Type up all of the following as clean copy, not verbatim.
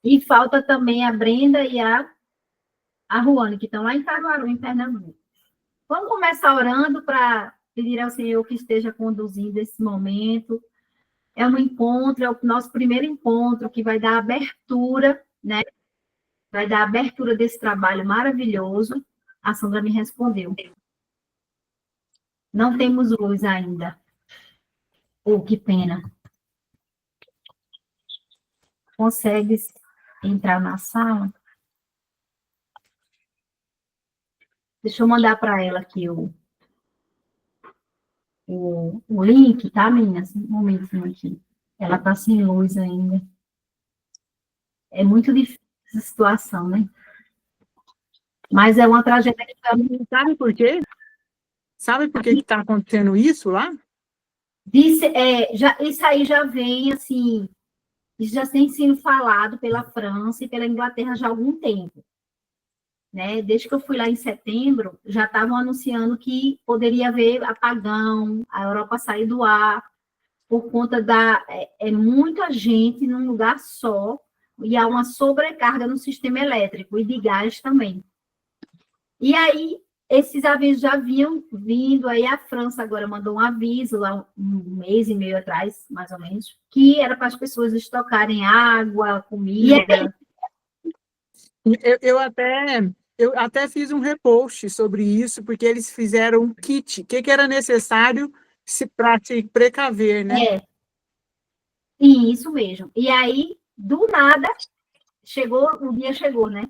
E falta também a Brenda e a Ruane, que estão lá em Caruaru, em Pernambuco. Vamos começar orando para pedir ao Senhor que esteja conduzindo esse momento. É um encontro, é o nosso primeiro encontro, que vai dar abertura, né? Vai dar abertura desse trabalho maravilhoso. A Sandra me respondeu. Não temos luz ainda. Oh, que pena. Consegues entrar na sala? Deixa eu mandar para ela aqui o link, tá, meninas? Um momentinho aqui. Ela está sem luz ainda. É muito difícil essa situação, né? Mas é uma tragédia que Sabe por quê? Sabe por que está acontecendo isso lá? isso aí já vem, assim, isso já tem sido falado pela França e pela Inglaterra já há algum tempo. Né? Desde que eu fui lá em setembro, já estavam anunciando que poderia haver apagão, a Europa sair do ar, por conta muita gente num lugar só, e há uma sobrecarga no sistema elétrico, e de gás também. E aí, esses avisos já haviam vindo, aí a França agora mandou um aviso, lá um mês e meio atrás, mais ou menos, que era para as pessoas estocarem água, comida. Eu até fiz um repost sobre isso, porque eles fizeram um kit. O que era necessário para se precaver, né? Sim, isso mesmo. E aí, do nada, o dia chegou, né?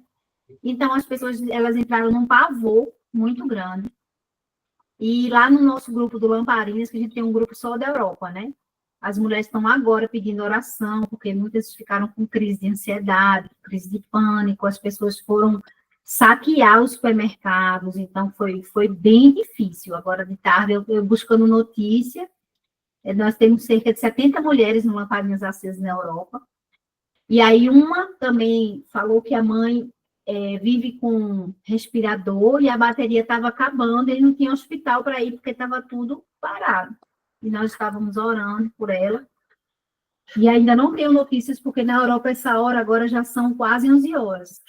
Então, as pessoas, elas entraram num pavor muito grande. E lá no nosso grupo do Lamparinas, que a gente tem um grupo só da Europa, né? As mulheres estão agora pedindo oração, porque muitas ficaram com crise de ansiedade, crise de pânico, as pessoas foram saquear os supermercados, então foi bem difícil. Agora de tarde, eu buscando notícia, nós temos cerca de 70 mulheres no Lamparinas Acesas na Europa, e aí uma também falou que a mãe vive com respirador e a bateria estava acabando, e não tinha hospital para ir, porque estava tudo parado. E nós estávamos orando por ela. E ainda não tenho notícias, porque na Europa essa hora agora já são quase 11 horas.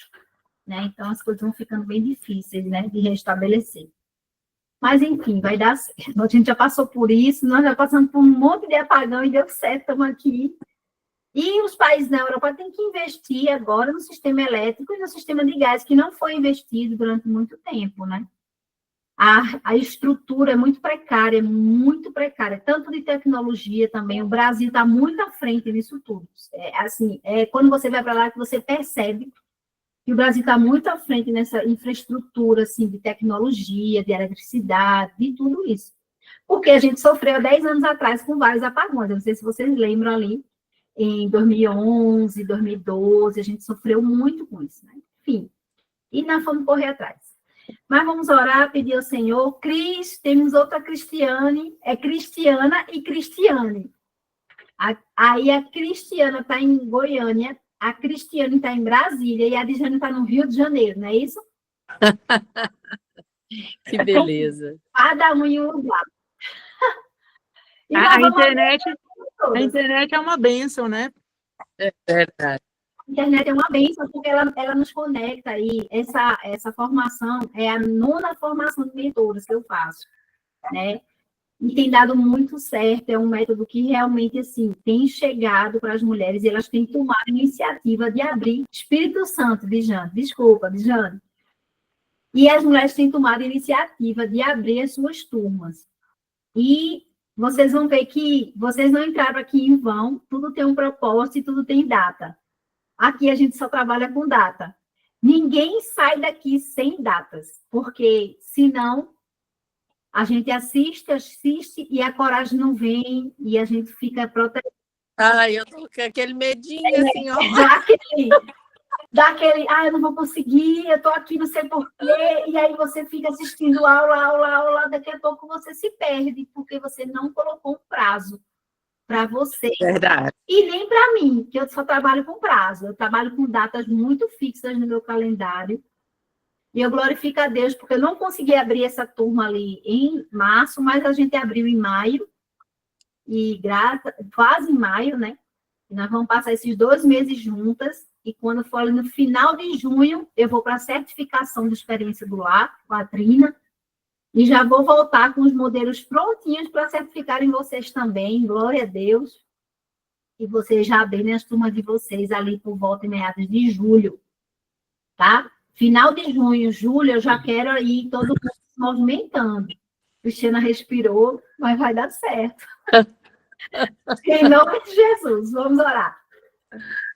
Né? Então as coisas vão ficando bem difíceis, né, de restabelecer. Mas, enfim, vai dar certo. A gente já passou por isso, nós já passamos por um monte de apagão e deu certo, estamos aqui. E os países na Europa têm que investir agora no sistema elétrico e no sistema de gás, que não foi investido durante muito tempo, né? A estrutura é muito precária, tanto de tecnologia também. O Brasil está muito à frente nisso tudo. Quando você vai para lá que você percebe que o Brasil está muito à frente nessa infraestrutura assim, de tecnologia, de eletricidade, de tudo isso. Porque a gente sofreu há 10 anos atrás com vários apagões. Eu não sei se vocês lembram ali, em 2011, 2012, a gente sofreu muito com isso, né? Enfim, e nós fomos correr atrás. Mas vamos orar, pedir ao Senhor. Temos outra Cristiane, é Cristiana e Cristiane. Aí a Cristiana está em Goiânia, a Cristiane está em Brasília e a Dijane está no Rio de Janeiro, não é isso? Que beleza. Cada um em um lugar. A internet é uma bênção, né? É verdade. A internet é uma bênção, porque ela nos conecta aí. Essa formação é a 9ª formação de mentoras que eu faço, né? E tem dado muito certo, é um método que realmente, assim, tem chegado para as mulheres e elas têm tomado a iniciativa de abrir. Espírito Santo, Dijane, desculpa, Dijane. E as mulheres têm tomado a iniciativa de abrir as suas turmas. E vocês vão ver que vocês não entraram aqui em vão, tudo tem um propósito e tudo tem data. Aqui a gente só trabalha com data. Ninguém sai daqui sem datas, porque senão a gente assiste e a coragem não vem e a gente fica protegido. Ai, eu tô com aquele medinho assim, ó. Eu não vou conseguir, eu tô aqui, não sei porquê, e aí você fica assistindo aula, daqui a pouco você se perde, porque você não colocou um prazo para você. Verdade. E nem para mim, que eu só trabalho com prazo. Eu trabalho com datas muito fixas no meu calendário. E eu glorifico a Deus, porque eu não consegui abrir essa turma ali em março, mas a gente abriu em maio. E quase em maio, né? E nós vamos passar esses 2 meses juntas. e quando for ali no final de junho, eu vou para a certificação de experiência do lar, com a Trina, e já vou voltar com os modelos prontinhos para certificarem vocês também, glória a Deus, e vocês já abrirem as turmas de vocês ali por volta em meados de julho, tá? Final de junho, julho, eu já quero aí todo mundo se movimentando. Cristina respirou, mas vai dar certo. Em nome de Jesus, vamos orar.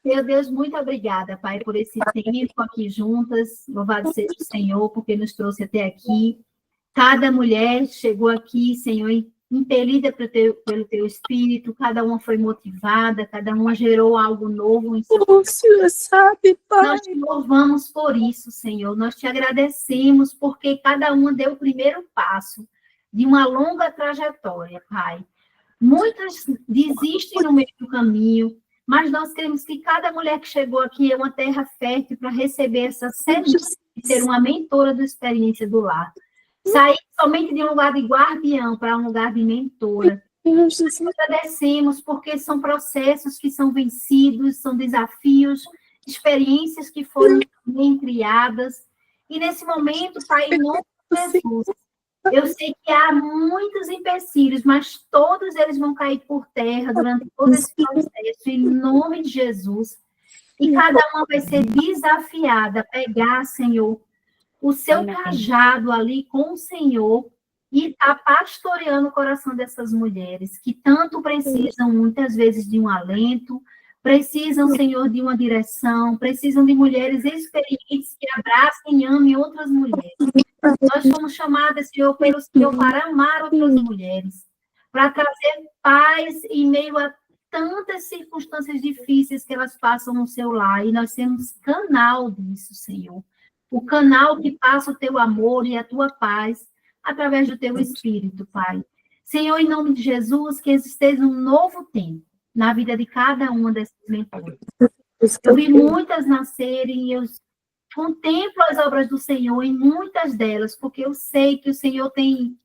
Meu Deus, muito obrigada, Pai, por esse tempo aqui juntas. Louvado seja o Senhor, porque nos trouxe até aqui. Cada mulher chegou aqui, Senhor, impelida pelo teu Espírito. Cada uma foi motivada, cada uma gerou algo novo em seu O Senhor sabe, Pai. Nós te louvamos por isso, Senhor. Nós te agradecemos porque cada uma deu o primeiro passo de uma longa trajetória, Pai. Muitas desistem no meio do caminho, mas nós queremos que cada mulher que chegou aqui é uma terra fértil para receber essa semente e ser uma mentora da experiência do lar. Sair somente de um lugar de guardião para um lugar de mentora. Nós agradecemos porque são processos que são vencidos, são desafios, experiências que foram bem criadas. E nesse momento, Pai, em nome de Jesus, eu sei que há muitos empecilhos, mas todos eles vão cair por terra durante todo esse processo, em nome de Jesus. E cada uma vai ser desafiada a pegar, Senhor, o seu cajado ali com o Senhor e está pastoreando o coração dessas mulheres que tanto precisam, muitas vezes, de um alento, precisam, Senhor, de uma direção, precisam de mulheres experientes que abracem e amem outras mulheres. Nós somos chamadas, Senhor, pelo Senhor para amar outras mulheres, para trazer paz em meio a tantas circunstâncias difíceis que elas passam no seu lar, e nós temos canal disso, Senhor. O canal que passa o teu amor e a tua paz através do teu Espírito, Pai. Senhor, em nome de Jesus, que esteja um novo tempo na vida de cada uma dessas mentoras. Eu vi muitas nascerem e eu contemplo as obras do Senhor em muitas delas, porque eu sei que o Senhor tem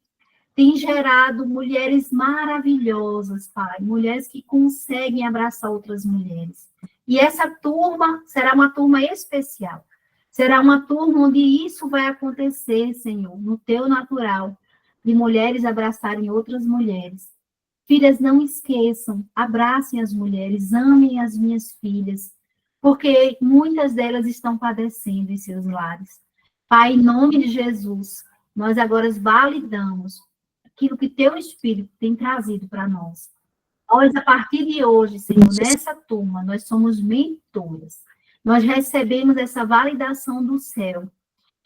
gerado mulheres maravilhosas, Pai, mulheres que conseguem abraçar outras mulheres. E essa turma será uma turma especial. Será uma turma onde isso vai acontecer, Senhor, no teu natural, de mulheres abraçarem outras mulheres. Filhas, não esqueçam, abracem as mulheres, amem as minhas filhas, porque muitas delas estão padecendo em seus lares. Pai, em nome de Jesus, nós agora validamos aquilo que teu Espírito tem trazido para nós. Nós, a partir de hoje, Senhor, nessa turma, nós somos mentoras. Nós recebemos essa validação do céu.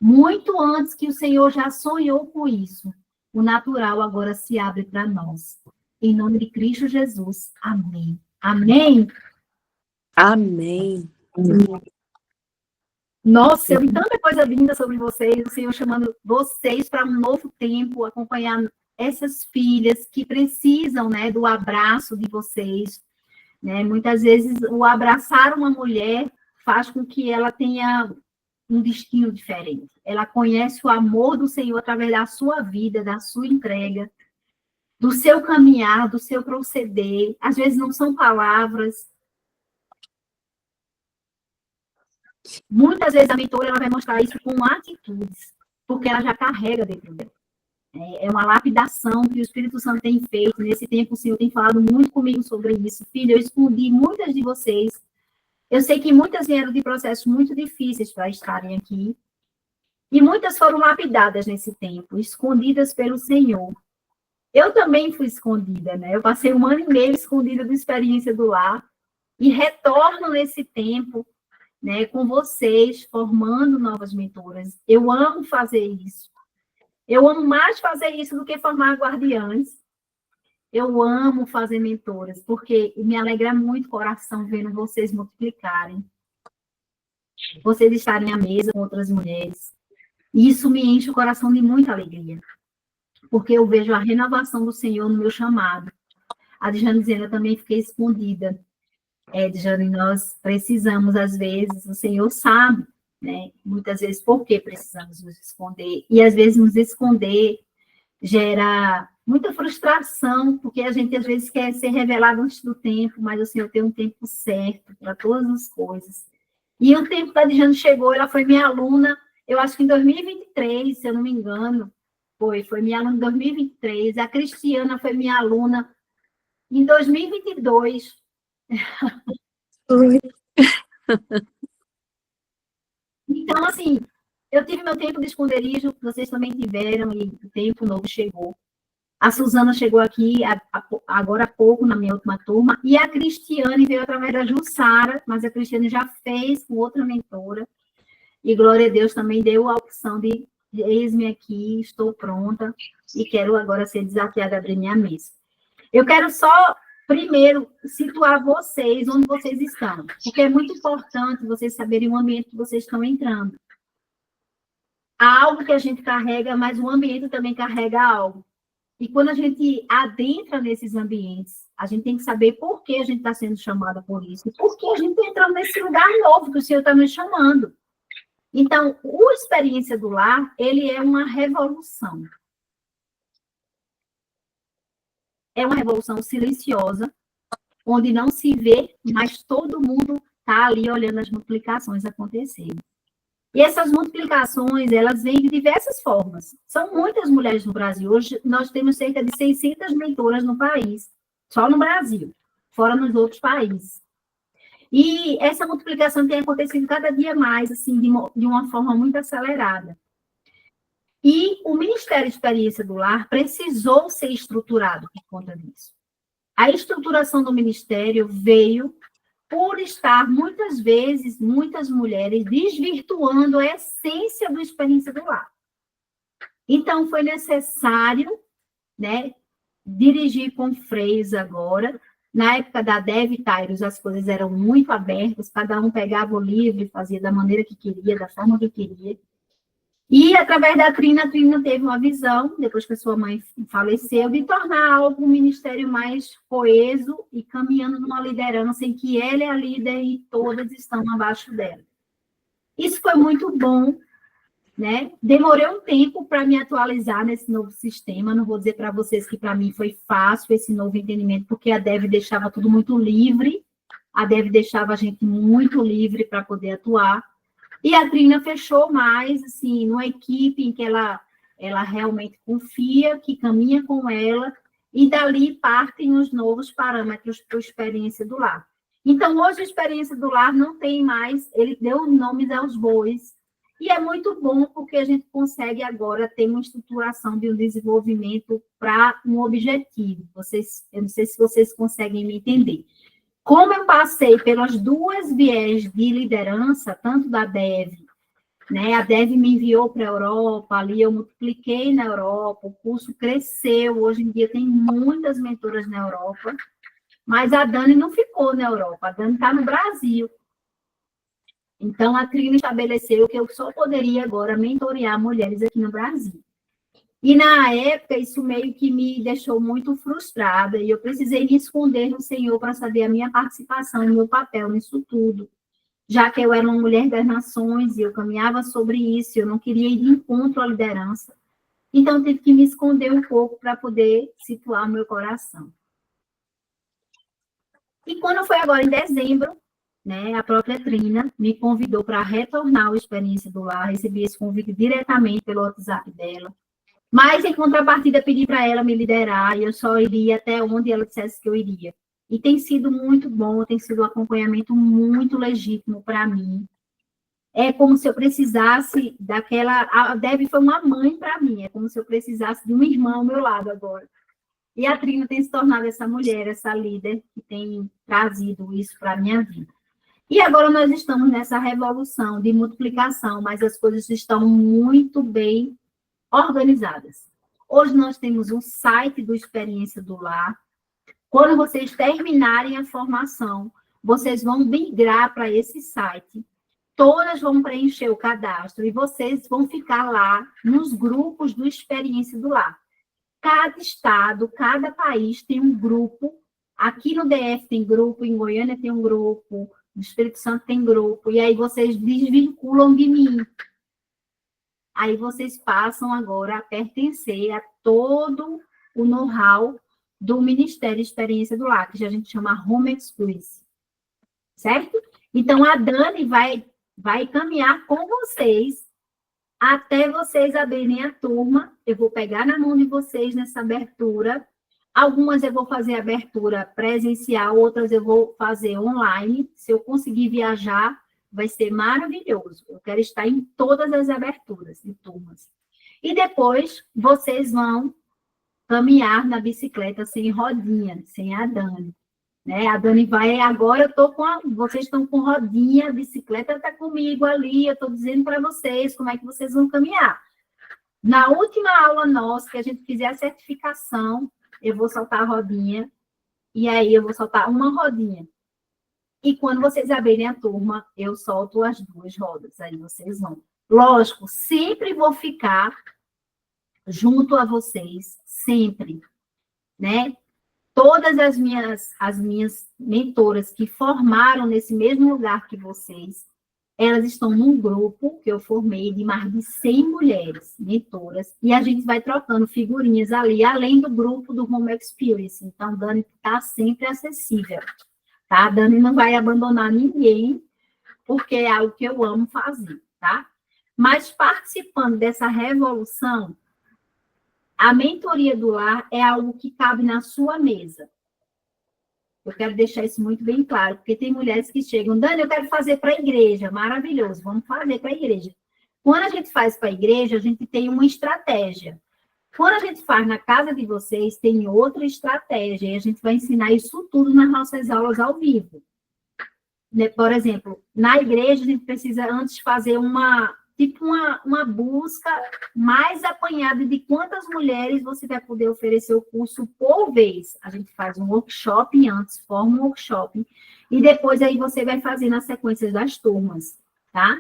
Muito antes que o Senhor já sonhou com isso, o natural agora se abre para nós. Em nome de Cristo Jesus. Amém. Amém. Amém. Nossa, eu vi tanta coisa linda sobre vocês, o Senhor chamando vocês para um novo tempo, acompanhar essas filhas que precisam, né, do abraço de vocês. Né? Muitas vezes, o abraçar uma mulher faz com que ela tenha um destino diferente. Ela conhece o amor do Senhor através da sua vida, da sua entrega, do seu caminhar, do seu proceder. Às vezes não são palavras. Muitas vezes a mentora ela vai mostrar isso com atitudes, porque ela já carrega dentro dela. É uma lapidação que o Espírito Santo tem feito. Nesse tempo, o Senhor tem falado muito comigo sobre isso. Filha, eu escondi muitas de vocês. Eu sei que muitas vieram de processos muito difíceis para estarem aqui. E muitas foram lapidadas nesse tempo, escondidas pelo Senhor. Eu também fui escondida, né? Eu passei 1 ano e meio escondida da experiência do lar. E retorno nesse tempo, né, com vocês, formando novas mentoras. Eu amo fazer isso. Eu amo mais fazer isso do que formar guardiãs. Eu amo fazer mentoras, porque me alegra muito o coração vendo vocês multiplicarem. Vocês estarem à mesa com outras mulheres. E isso me enche o coração de muita alegria. Porque eu vejo a renovação do Senhor no meu chamado. A Djane dizendo, eu também fiquei escondida. Djane, nós precisamos, às vezes, o Senhor sabe, né? Muitas vezes, por que precisamos nos esconder? E, às vezes, nos esconder gera muita frustração, porque a gente, às vezes, quer ser revelado antes do tempo, mas o Senhor tem um tempo certo para todas as coisas. E o tempo da Dijane chegou, ela foi minha aluna, eu acho que em 2023, se eu não me engano, foi minha aluna em 2023, a Cristiana foi minha aluna em 2022. Oi. Então, assim, eu tive meu tempo de esconderijo, vocês também tiveram, e o tempo novo chegou. A Suzana chegou aqui agora há pouco, na minha última turma, e a Cristiane veio através da Jussara, mas a Cristiane já fez com outra mentora, e glória a Deus também deu a opção de eis-me aqui, estou pronta, e quero agora ser desafiada a abrir minha mesa. Eu quero só, primeiro, situar vocês onde vocês estão, porque é muito importante vocês saberem o ambiente que vocês estão entrando. Há algo que a gente carrega, mas o ambiente também carrega algo. E quando a gente adentra nesses ambientes, a gente tem que saber por que a gente está sendo chamada por isso, e por que a gente está entrando nesse lugar novo que o Senhor está nos chamando. Então, o Experiência do Lar, ele é uma revolução. É uma revolução silenciosa, onde não se vê, mas todo mundo está ali olhando as multiplicações acontecerem. E essas multiplicações, elas vêm de diversas formas. São muitas mulheres no Brasil. Hoje, nós temos cerca de 600 mentoras no país, só no Brasil, fora nos outros países. E essa multiplicação tem acontecido cada dia mais, assim, de uma forma muito acelerada. E o Ministério de Experiência do Lar precisou ser estruturado por conta disso. A estruturação do Ministério veio por estar, muitas vezes, muitas mulheres desvirtuando a essência do Experiência do Lar. Então, foi necessário, né, dirigir com freios agora. Na época da Dev Tyrus, as coisas eram muito abertas, cada um pegava o livro e fazia da maneira que queria, da forma que queria. E, através da Trina, a Trina teve uma visão, depois que a sua mãe faleceu, de tornar algo um ministério mais coeso e caminhando numa liderança em que ela é a líder e todas estão abaixo dela. Isso foi muito bom, né? Demorei um tempo para me atualizar nesse novo sistema, não vou dizer para vocês que para mim foi fácil esse novo entendimento, porque a Dev deixava tudo muito livre, a Dev deixava a gente muito livre para poder atuar. E a Trina fechou mais, assim, numa equipe em que ela realmente confia, que caminha com ela, e dali partem os novos parâmetros para a Experiência do Lar. Então, hoje a Experiência do Lar não tem mais, ele deu nomes aos bois, e é muito bom porque a gente consegue agora ter uma estruturação de um desenvolvimento para um objetivo. Eu não sei se vocês conseguem me entender. Como eu passei pelas duas viés de liderança, tanto da Dev, né? A Dev me enviou para a Europa, ali eu multipliquei na Europa, o curso cresceu, hoje em dia tem muitas mentoras na Europa, mas a Dani não ficou na Europa, a Dani está no Brasil. Então, a Trina estabeleceu que eu só poderia agora mentorear mulheres aqui no Brasil. E, na época, isso meio que me deixou muito frustrada, e eu precisei me esconder no Senhor para saber a minha participação, o meu papel nisso tudo, já que eu era uma mulher das nações, e eu caminhava sobre isso, eu não queria ir de encontro à liderança. Então, eu tive que me esconder um pouco para poder situar o meu coração. E quando foi agora em dezembro, né, a própria Trina me convidou para retornar à Experiência do Lar, recebi esse convite diretamente pelo WhatsApp dela. Mas, em contrapartida, pedi para ela me liderar e eu só iria até onde ela dissesse que eu iria. E tem sido muito bom, tem sido um acompanhamento muito legítimo para mim. É como se eu precisasse daquela... A Debbie foi uma mãe para mim, é como se eu precisasse de uma irmã ao meu lado agora. E a Trina tem se tornado essa mulher, essa líder, que tem trazido isso para a minha vida. E agora nós estamos nessa revolução de multiplicação, mas as coisas estão muito bem organizadas. Hoje nós temos um site do Experiência do Lar. Quando vocês terminarem a formação, vocês vão migrar para esse site. Todas vão preencher o cadastro e vocês vão ficar lá nos grupos do Experiência do Lar. Cada estado, cada país tem um grupo. Aqui no DF tem grupo, em Goiânia tem um grupo, no Espírito Santo tem grupo. E aí vocês desvinculam de mim. Aí vocês passam agora a pertencer a todo o know-how do Ministério de Experiência do Lar, que a gente chama Home Exclusive, certo? Então, a Dani vai caminhar com vocês até vocês abrirem a turma. Eu vou pegar na mão de vocês nessa abertura. Algumas eu vou fazer abertura presencial, outras eu vou fazer online. Se eu conseguir viajar, vai ser maravilhoso. Eu quero estar em todas as aberturas de turmas. E depois, vocês vão caminhar na bicicleta sem rodinha, sem a Dani. Né? A Dani vai, agora eu tô vocês estão com rodinha, a bicicleta está comigo ali, eu estou dizendo para vocês como é que vocês vão caminhar. Na última aula nossa, que a gente fizer a certificação, eu vou soltar a rodinha, e aí eu vou soltar uma rodinha. E quando vocês abrirem a turma, eu solto as 2 rodas, aí vocês vão. Lógico, sempre vou ficar junto a vocês, sempre, né? Todas as minhas mentoras que formaram nesse mesmo lugar que vocês, elas estão num grupo que eu formei de mais de 100 mulheres mentoras, e a gente vai trocando figurinhas ali, além do grupo do Home Experience. Então, Dani está sempre acessível, tá? A Dani não vai abandonar ninguém, porque é algo que eu amo fazer, tá? Mas participando dessa revolução, a mentoria do lar é algo que cabe na sua mesa. Eu quero deixar isso muito bem claro, porque tem mulheres que chegam, Dani, eu quero fazer para a igreja, maravilhoso, vamos fazer para a igreja. Quando a gente faz para a igreja, a gente tem uma estratégia. Quando a gente faz na casa de vocês, tem outra estratégia, e a gente vai ensinar isso tudo nas nossas aulas ao vivo. Por exemplo, na igreja, a gente precisa antes fazer uma busca mais apanhada de quantas mulheres você vai poder oferecer o curso por vez. A gente faz um workshop antes, forma um workshop, e depois aí você vai fazer na sequência das turmas, tá?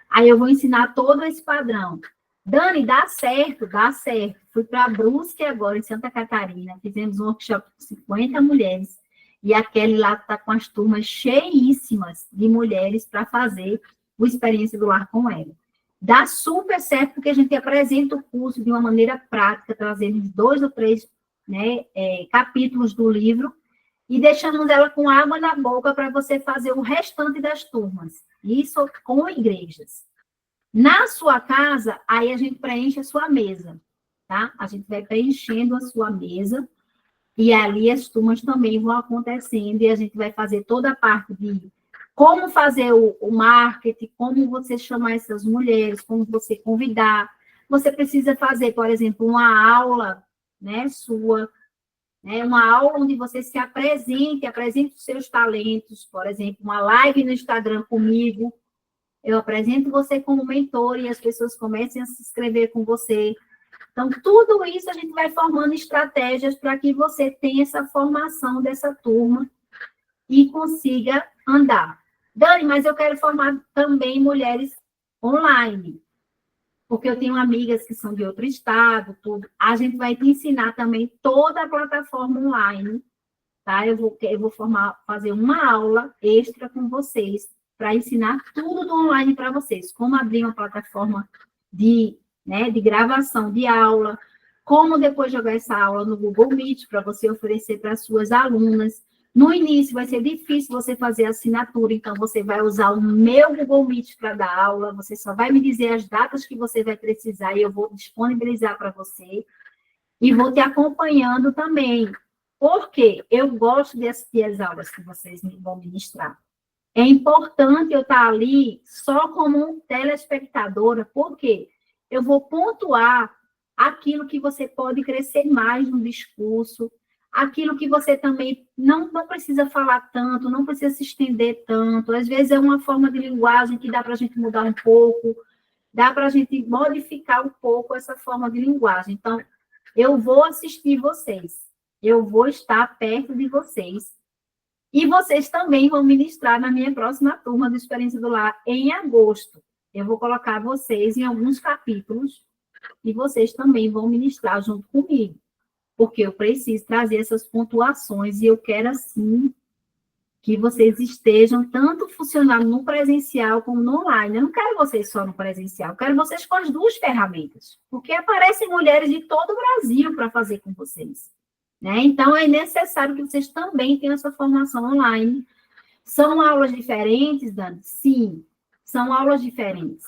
Aí eu vou ensinar todo esse padrão. Dani, dá certo, dá certo. Fui para Brusque agora, em Santa Catarina, fizemos um workshop com 50 mulheres, e a Kelly lá está com as turmas cheíssimas de mulheres para fazer o Experiência do Lar com ela. Dá super certo, porque a gente apresenta o curso de uma maneira prática, trazendo 2 ou 3 capítulos do livro, e deixamos ela com água na boca para você fazer o restante das turmas. Isso com igrejas. Na sua casa, aí a gente preenche a sua mesa, tá? A gente vai preenchendo a sua mesa, e ali as turmas também vão acontecendo, e a gente vai fazer toda a parte de como fazer o marketing, como você chamar essas mulheres, como você convidar. Você precisa fazer, por exemplo, uma aula, né, sua, né, uma aula onde você se apresente os seus talentos, por exemplo, uma live no Instagram comigo. Eu apresento você como mentor e as pessoas comecem a se inscrever com você. Então, tudo isso a gente vai formando estratégias para que você tenha essa formação dessa turma e consiga andar. Dani, mas eu quero formar também mulheres online, porque eu tenho amigas que são de outro estado, tudo. A gente vai te ensinar também toda a plataforma online, tá? Eu vou fazer uma aula extra com vocês para ensinar tudo do online para vocês, como abrir uma plataforma de gravação de aula, como depois jogar essa aula no Google Meet para você oferecer para as suas alunas. No início vai ser difícil você fazer assinatura, então você vai usar o meu Google Meet para dar aula, você só vai me dizer as datas que você vai precisar e eu vou disponibilizar para você e vou te acompanhando também. Porque eu gosto de assistir as aulas que vocês vão ministrar. É importante eu estar ali só como um telespectadora, porque eu vou pontuar aquilo que você pode crescer mais no discurso, aquilo que você também não precisa falar tanto, não precisa se estender tanto. Às vezes é uma forma de linguagem que dá para a gente mudar um pouco, dá para a gente modificar um pouco essa forma de linguagem. Então, eu vou assistir vocês, eu vou estar perto de vocês, e vocês também vão ministrar na minha próxima turma do Experiência do Lar em agosto. Eu vou colocar vocês em alguns capítulos, e vocês também vão ministrar junto comigo, porque eu preciso trazer essas pontuações, e eu quero, assim, que vocês estejam tanto funcionando no presencial como no online. Eu não quero vocês só no presencial, eu quero vocês com as 2 ferramentas, porque aparecem mulheres de todo o Brasil para fazer com vocês, né? Então, é necessário que vocês também tenham essa formação online, São aulas diferentes, Dani? Sim, são aulas diferentes,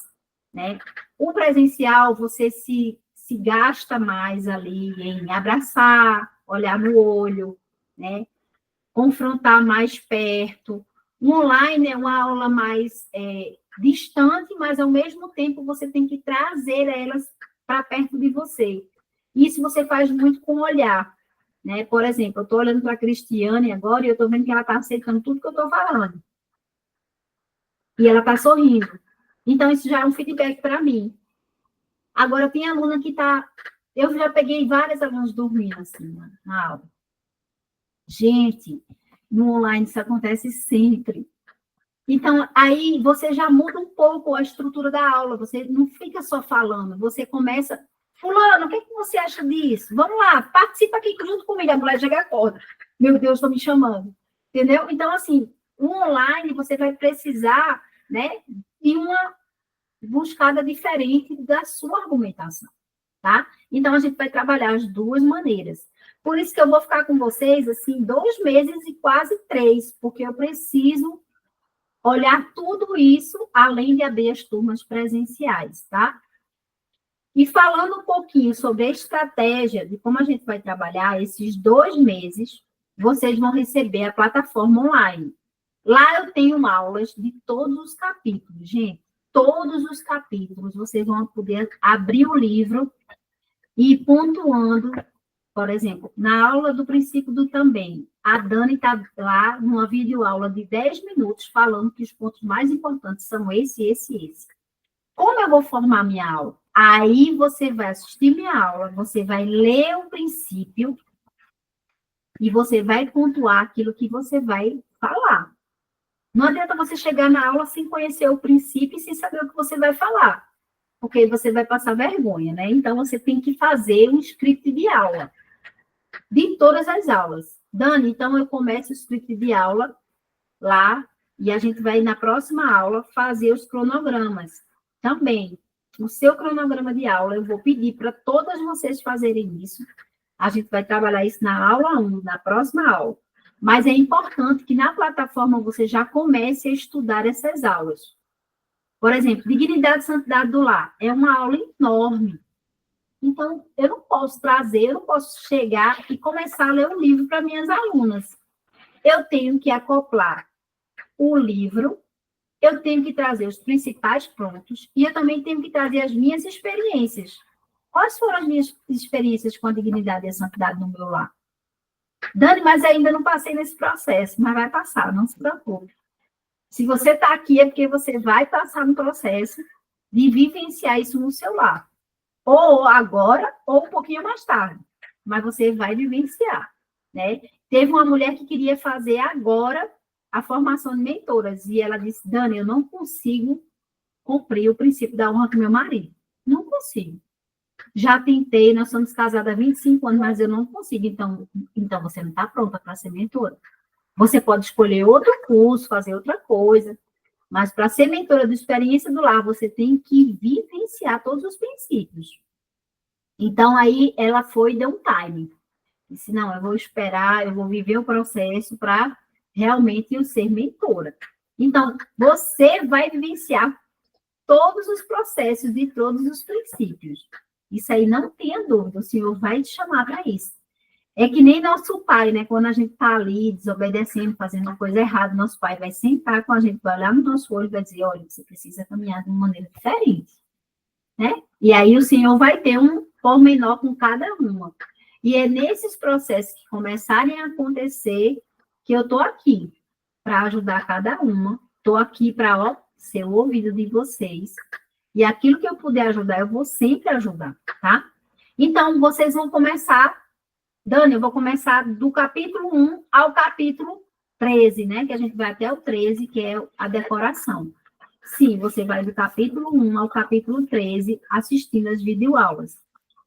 né? O presencial, você se gasta mais ali em abraçar, olhar no olho, né? Confrontar mais perto. O online é uma aula mais distante, mas ao mesmo tempo você tem que trazer elas para perto de você. Isso você faz muito com o olhar, né? Por exemplo, eu estou olhando para a Cristiane agora e eu estou vendo que ela está aceitando tudo que eu estou falando. E ela está sorrindo. Então, isso já é um feedback para mim. Agora, tem aluna que está... Eu já peguei várias alunas dormindo assim na aula. Gente, no online isso acontece sempre. Então, aí você já muda um pouco a estrutura da aula, você não fica só falando, você começa, fulano, o que você acha disso? Vamos lá, participa aqui junto comigo, a mulher chega e acorda. Meu Deus, estão me chamando. Entendeu? Então, assim, o online você vai precisar, né, de uma buscada diferente da sua argumentação, tá? Então, a gente vai trabalhar as duas maneiras. Por isso que eu vou ficar com vocês, assim, 2 meses e quase 3, porque eu preciso olhar tudo isso, além de abrir as turmas presenciais, tá? E falando um pouquinho sobre a estratégia de como a gente vai trabalhar esses 2 meses, vocês vão receber a plataforma online. Lá eu tenho aulas de todos os capítulos, gente. Todos os capítulos, vocês vão poder abrir o livro e ir pontuando. Por exemplo, na aula do princípio do também, a Dani está lá numa videoaula de 10 minutos falando que os pontos mais importantes são esse, esse e esse. Como eu vou formar minha aula? Aí você vai assistir minha aula, você vai ler o princípio e você vai pontuar aquilo que você vai falar. Não adianta você chegar na aula sem conhecer o princípio e sem saber o que você vai falar, porque aí você vai passar vergonha, né? Então, você tem que fazer um script de aula de todas as aulas. Dani, então eu começo o script de aula lá e a gente vai, na próxima aula, fazer os cronogramas. Também, o seu cronograma de aula, eu vou pedir para todas vocês fazerem isso. A gente vai trabalhar isso na aula 1, na próxima aula. Mas é importante que na plataforma você já comece a estudar essas aulas. Por exemplo, Dignidade e Santidade do Lar é uma aula enorme. Então, eu não posso trazer, eu não posso chegar e começar a ler um livro para minhas alunas. Eu tenho que acoplar o livro, eu tenho que trazer os principais pontos e eu também tenho que trazer as minhas experiências. Quais foram as minhas experiências com a dignidade e a santidade no meu lar? Dani, mas ainda não passei nesse processo, mas vai passar, não se preocupe. Se você está aqui é porque você vai passar no processo de vivenciar isso no seu lar. Ou agora, ou um pouquinho mais tarde. Mas você vai vivenciar, né? Teve uma mulher que queria fazer agora a formação de mentoras, e ela disse, Dani, eu não consigo cumprir o princípio da honra com meu marido. Não consigo. Já tentei, nós somos casados há 25 anos, mas eu não consigo. Então você não está pronta para ser mentora. Você pode escolher outro curso, fazer outra coisa, mas para ser mentora de experiência do lar, você tem que vivenciar todos os princípios. Então, aí ela foi e deu um time. Disse, não, eu vou esperar, eu vou viver o processo para realmente eu ser mentora. Então, você vai vivenciar todos os processos e todos os princípios. Isso aí não tenha dúvida, o Senhor vai te chamar para isso. É que nem nosso pai, né? Quando a gente está ali desobedecendo, fazendo uma coisa errada, nosso pai vai sentar com a gente, vai olhar no nosso olho e vai dizer, olha, você precisa caminhar de uma maneira diferente, né? E aí o Senhor vai ter um pormenor com cada uma. E é nesses processos que começarem a acontecer que eu estou aqui para ajudar cada uma. Estou aqui para ser o ouvido de vocês. E aquilo que eu puder ajudar, eu vou sempre ajudar, tá? Então, vocês vão começar... Dani, eu vou começar do capítulo 1 ao capítulo 13, né? Que a gente vai até o 13, que é a decoração. Sim, você vai do capítulo 1 ao capítulo 13, assistindo as videoaulas.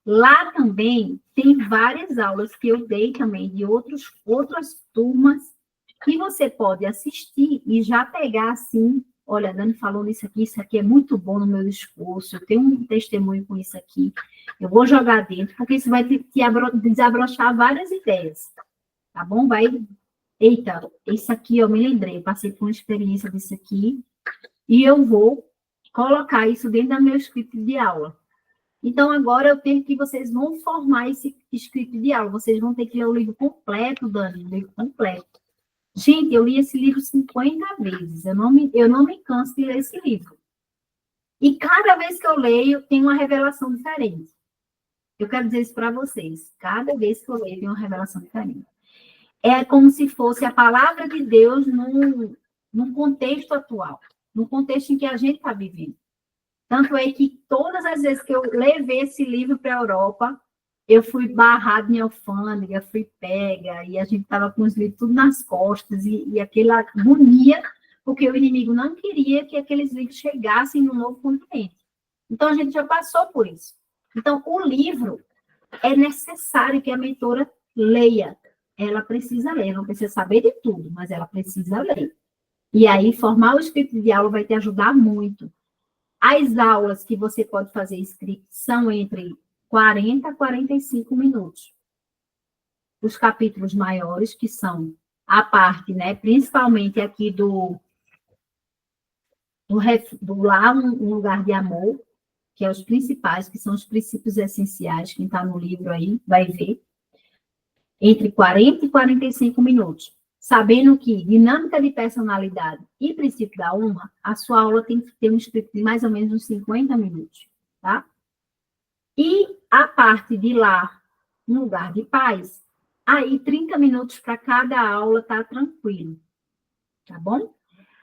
Lá também tem várias aulas que eu dei também de outras turmas que você pode assistir e já pegar assim, olha, a Dani falou nisso aqui, isso aqui é muito bom no meu discurso, eu tenho um testemunho com isso aqui, eu vou jogar dentro, porque isso vai te desabrochar várias ideias, tá bom? Vai eita, isso aqui eu me lembrei, eu passei por uma experiência disso aqui, e eu vou colocar isso dentro do meu script de aula. Então, agora eu tenho que vocês vão formar esse script de aula. Vocês vão ter que ler o livro completo, Dani, o livro completo. Gente, eu li esse livro 50 vezes. Eu não me canso de ler esse livro. E cada vez que eu leio, tem uma revelação diferente. Eu quero dizer isso para vocês. Cada vez que eu leio, tem uma revelação diferente. É como se fosse a palavra de Deus num contexto atual, no contexto em que a gente está vivendo. Tanto é que todas as vezes que eu levei esse livro para a Europa, eu fui barrada em alfândega, fui pega, e a gente estava com os livros tudo nas costas, e aquela agonia, porque o inimigo não queria que aqueles livros chegassem no novo continente. Então, a gente já passou por isso. Então, o livro é necessário que a mentora leia. Ela precisa ler, não precisa saber de tudo, mas ela precisa ler. E aí, formar o script de aula vai te ajudar muito. As aulas que você pode fazer script são entre 40 a 45 minutos. Os capítulos maiores, que são a parte, né, principalmente aqui do Lá um Lugar de Amor, que é os principais, que são os princípios essenciais, quem está no livro aí vai ver, entre 40 e 45 minutos. Sabendo que dinâmica de personalidade e princípio da honra, a sua aula tem que ter um script de mais ou menos uns 50 minutos, tá? E a parte de Lá, um Lugar de Paz, aí 30 minutos para cada aula tá tranquilo, tá bom?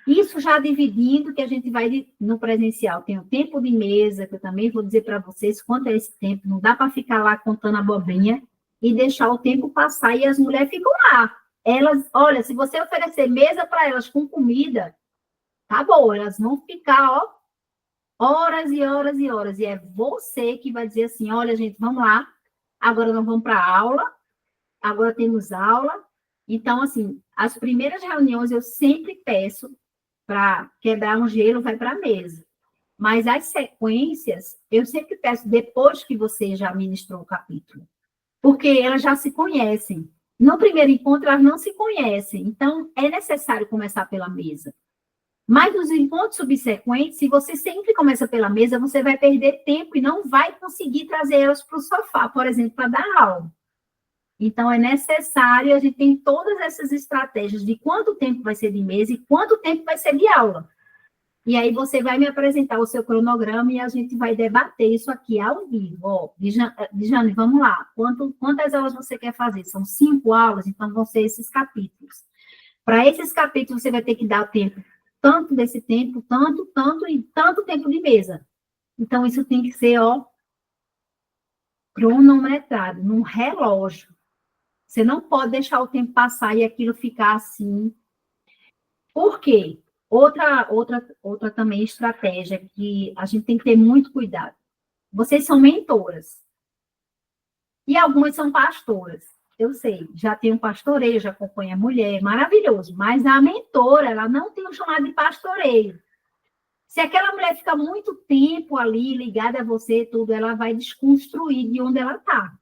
Isso já dividindo, que a gente vai no presencial, tem o tempo de mesa, que eu também vou dizer para vocês quanto é esse tempo, não dá para ficar lá contando abobrinha e deixar o tempo passar e as mulheres ficam lá. Elas, olha, se você oferecer mesa para elas com comida, tá bom, elas vão ficar, ó, horas e horas e horas. E é você que vai dizer assim, olha, gente, vamos lá, agora nós vamos para a aula, agora temos aula. Então, assim, as primeiras reuniões eu sempre peço para quebrar um gelo, vai para a mesa. Mas as sequências, eu sempre peço depois que você já ministrou o capítulo. Porque elas já se conhecem. No primeiro encontro, elas não se conhecem. Então, é necessário começar pela mesa. Mas nos encontros subsequentes, se você sempre começa pela mesa, você vai perder tempo e não vai conseguir trazer elas para o sofá, por exemplo, para dar aula. Então, é necessário, a gente tem todas essas estratégias de quanto tempo vai ser de mesa e quanto tempo vai ser de aula. E aí você vai me apresentar o seu cronograma e a gente vai debater isso aqui ao vivo. Ó, Dijane, vamos lá. Quantas aulas você quer fazer? São 5 aulas, então vão ser esses capítulos. Para esses capítulos, você vai ter que dar tempo, tanto desse tempo, tanto e tanto tempo de mesa. Então, isso tem que ser, ó, cronometrado, num relógio. Você não pode deixar o tempo passar e aquilo ficar assim. Por quê? Outra também estratégia que a gente tem que ter muito cuidado. Vocês são mentoras. E algumas são pastoras. Eu sei, já tem um pastoreio, já acompanha a mulher, maravilhoso. Mas a mentora, ela não tem um chamado de pastoreio. Se aquela mulher fica muito tempo ali, ligada a você, tudo, ela vai desconstruir de onde ela está.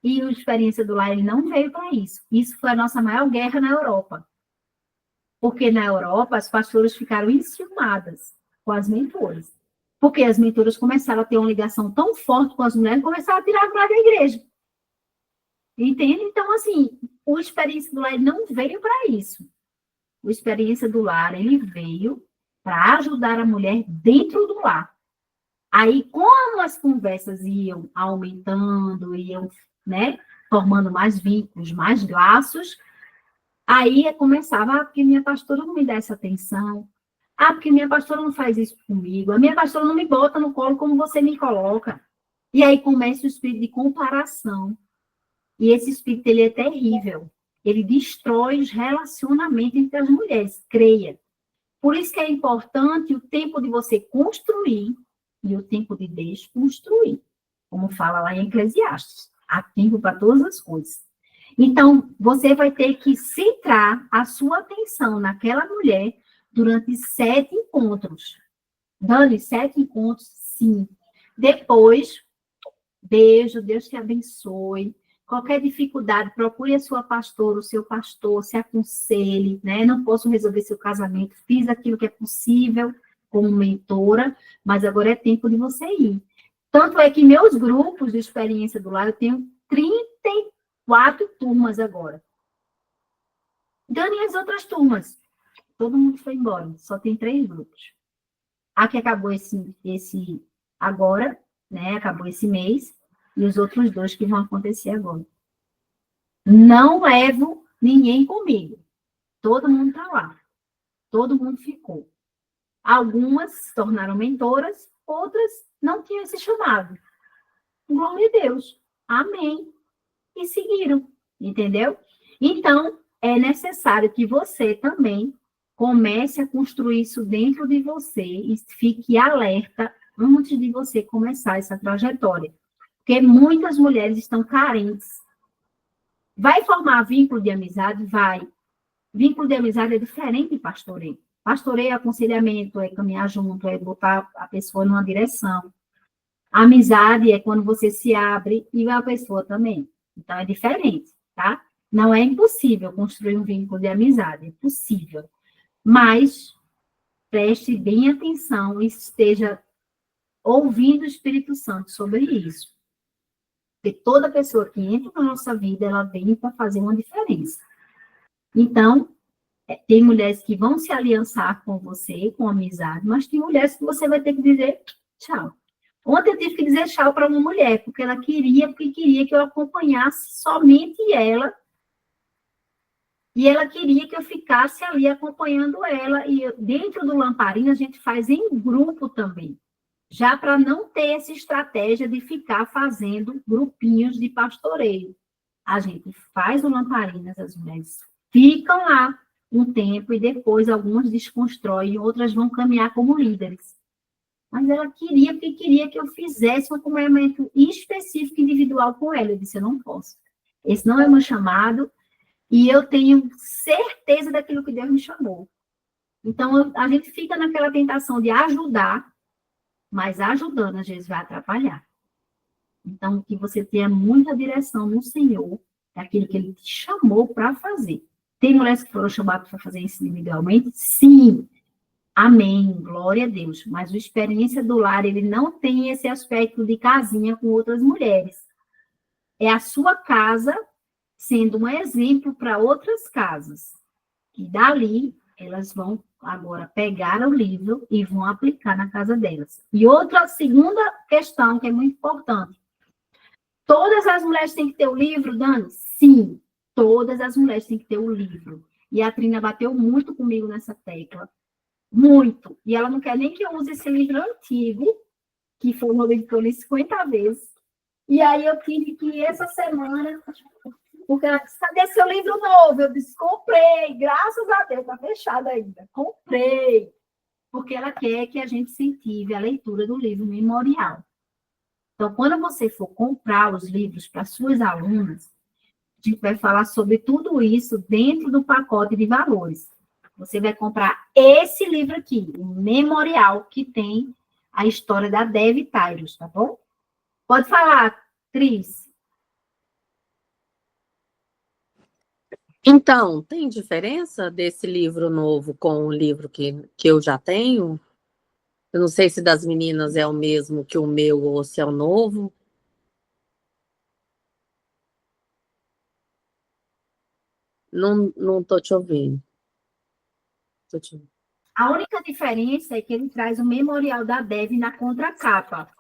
E a experiência do lar, ele não veio para isso. Isso foi a nossa maior guerra na Europa. Porque na Europa, as pastoras ficaram enciumadas com as mentoras. Porque as mentoras começaram a ter uma ligação tão forte com as mulheres, começaram a tirar a mulher da igreja. Entende? Então, assim, o Experiência do Lar não veio para isso. O Experiência do Lar, ele veio para ajudar a mulher dentro do lar. Aí, como as conversas iam aumentando, iam, né, formando mais vínculos, mais laços, aí começava, porque minha pastora não me dá essa atenção, porque minha pastora não faz isso comigo, a minha pastora não me bota no colo como você me coloca. E aí começa o espírito de comparação. E esse espírito, ele é terrível. Ele destrói os relacionamentos entre as mulheres, creia. Por isso que é importante o tempo de você construir e o tempo de desconstruir. Como fala lá em Eclesiastes. Há tempo para todas as coisas. Então, você vai ter que centrar a sua atenção naquela mulher durante 7 encontros. Dani, 7 encontros, sim. Depois, beijo, Deus te abençoe. Qualquer dificuldade, procure a sua pastora, o seu pastor, se aconselhe, né? Não posso resolver seu casamento, fiz aquilo que é possível como mentora, mas agora é tempo de você ir. Tanto é que meus grupos de experiência do lar, eu tenho 34 turmas agora. Dani, as outras turmas, todo mundo foi embora, só tem 3 grupos. A que acabou esse agora, né? Acabou esse mês, e os outros 2 que vão acontecer agora. Não levo ninguém comigo. Todo mundo está lá. Todo mundo ficou. Algumas se tornaram mentoras, outras não tinham esse chamado. Glória a Deus. Amém. E seguiram. Entendeu? Então, é necessário que você também comece a construir isso dentro de você e fique alerta antes de você começar essa trajetória. Porque muitas mulheres estão carentes. Vai formar vínculo de amizade? Vai. Vínculo de amizade é diferente de pastoreio. Pastoreio é aconselhamento, é caminhar junto, é botar a pessoa numa direção. Amizade é quando você se abre e a pessoa também. Então, é diferente, tá? Não é impossível construir um vínculo de amizade, é possível. Mas preste bem atenção e esteja ouvindo o Espírito Santo sobre isso. Porque toda pessoa que entra na nossa vida, ela vem para fazer uma diferença. Então, tem mulheres que vão se aliançar com você, com amizade, mas tem mulheres que você vai ter que dizer tchau. Ontem eu tive que dizer tchau para uma mulher, porque ela queria que eu acompanhasse somente ela, e ela queria que eu ficasse ali acompanhando ela, e dentro do Lamparina a gente faz em grupo também, já para não ter essa estratégia de ficar fazendo grupinhos de pastoreio. A gente faz o Lamparinas, as mulheres ficam lá um tempo e depois algumas desconstroem e outras vão caminhar como líderes. Mas ela queria, porque queria que eu fizesse um acompanhamento específico, individual com ela. Eu disse, eu não posso. Esse não é o meu chamado e eu tenho certeza daquilo que Deus me chamou. Então, a gente fica naquela tentação de ajudar, mas ajudando, às vezes, vai atrapalhar. Então, que você tenha muita direção no Senhor, daquilo que Ele te chamou para fazer. Tem mulheres que foram chamadas para fazer isso individualmente? Sim. Amém. Glória a Deus. Mas a experiência do lar, ele não tem esse aspecto de casinha com outras mulheres. É a sua casa sendo um exemplo para outras casas. E dali, elas vão agora pegar o livro e vão aplicar na casa delas. E outra segunda questão que é muito importante. Todas as mulheres têm que ter o livro, Dani? Sim. Todas as mulheres têm que ter o livro. E a Trina bateu muito comigo nessa tecla. Muito. E ela não quer nem que eu use esse livro antigo, que foi um livro que eu li 50 vezes. E aí eu tive que ir essa semana, porque ela disse, cadê seu livro novo? Eu disse, comprei, graças a Deus, está fechado ainda. Comprei. Porque ela quer que a gente incentive a leitura do livro memorial. Então, quando você for comprar os livros para suas alunas, a gente vai falar sobre tudo isso dentro do pacote de valores. Você vai comprar esse livro aqui, o memorial, que tem a história da Dev Tyrus, tá bom? Pode falar, Cris. Então, tem diferença desse livro novo com o livro que eu já tenho? Eu não sei se das meninas é o mesmo que o meu ou se é o novo. Não tô te ouvindo. A única diferença é que ele traz o memorial da Dev na contracapa.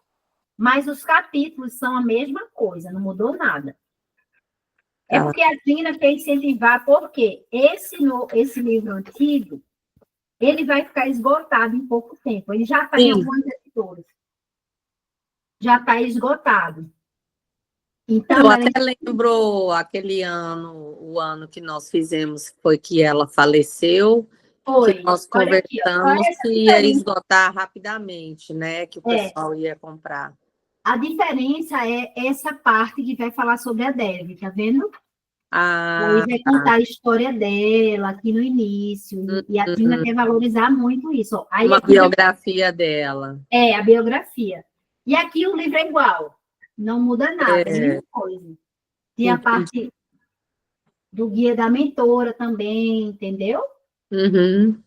Mas os capítulos são a mesma coisa, não mudou nada. É porque a Trina quer incentivar, porque esse livro antigo, ele vai ficar esgotado em pouco tempo. Ele já está em algumas editoras. Já está esgotado. Então, eu até lembro aquele ano, o ano que nós fizemos, foi que ela faleceu, que nós conversamos que ia esgotar rapidamente, né? Que o pessoal ia comprar. A diferença é essa parte que vai falar sobre a Dev, tá vendo? Aí vai contar a história dela aqui no início, e a Trina quer valorizar muito isso. Ó. Aí uma biografia dela. É, a biografia. E aqui o livro é igual, não muda nada, é a mesma coisa. Tinha a parte do guia da mentora também, entendeu? Uhum.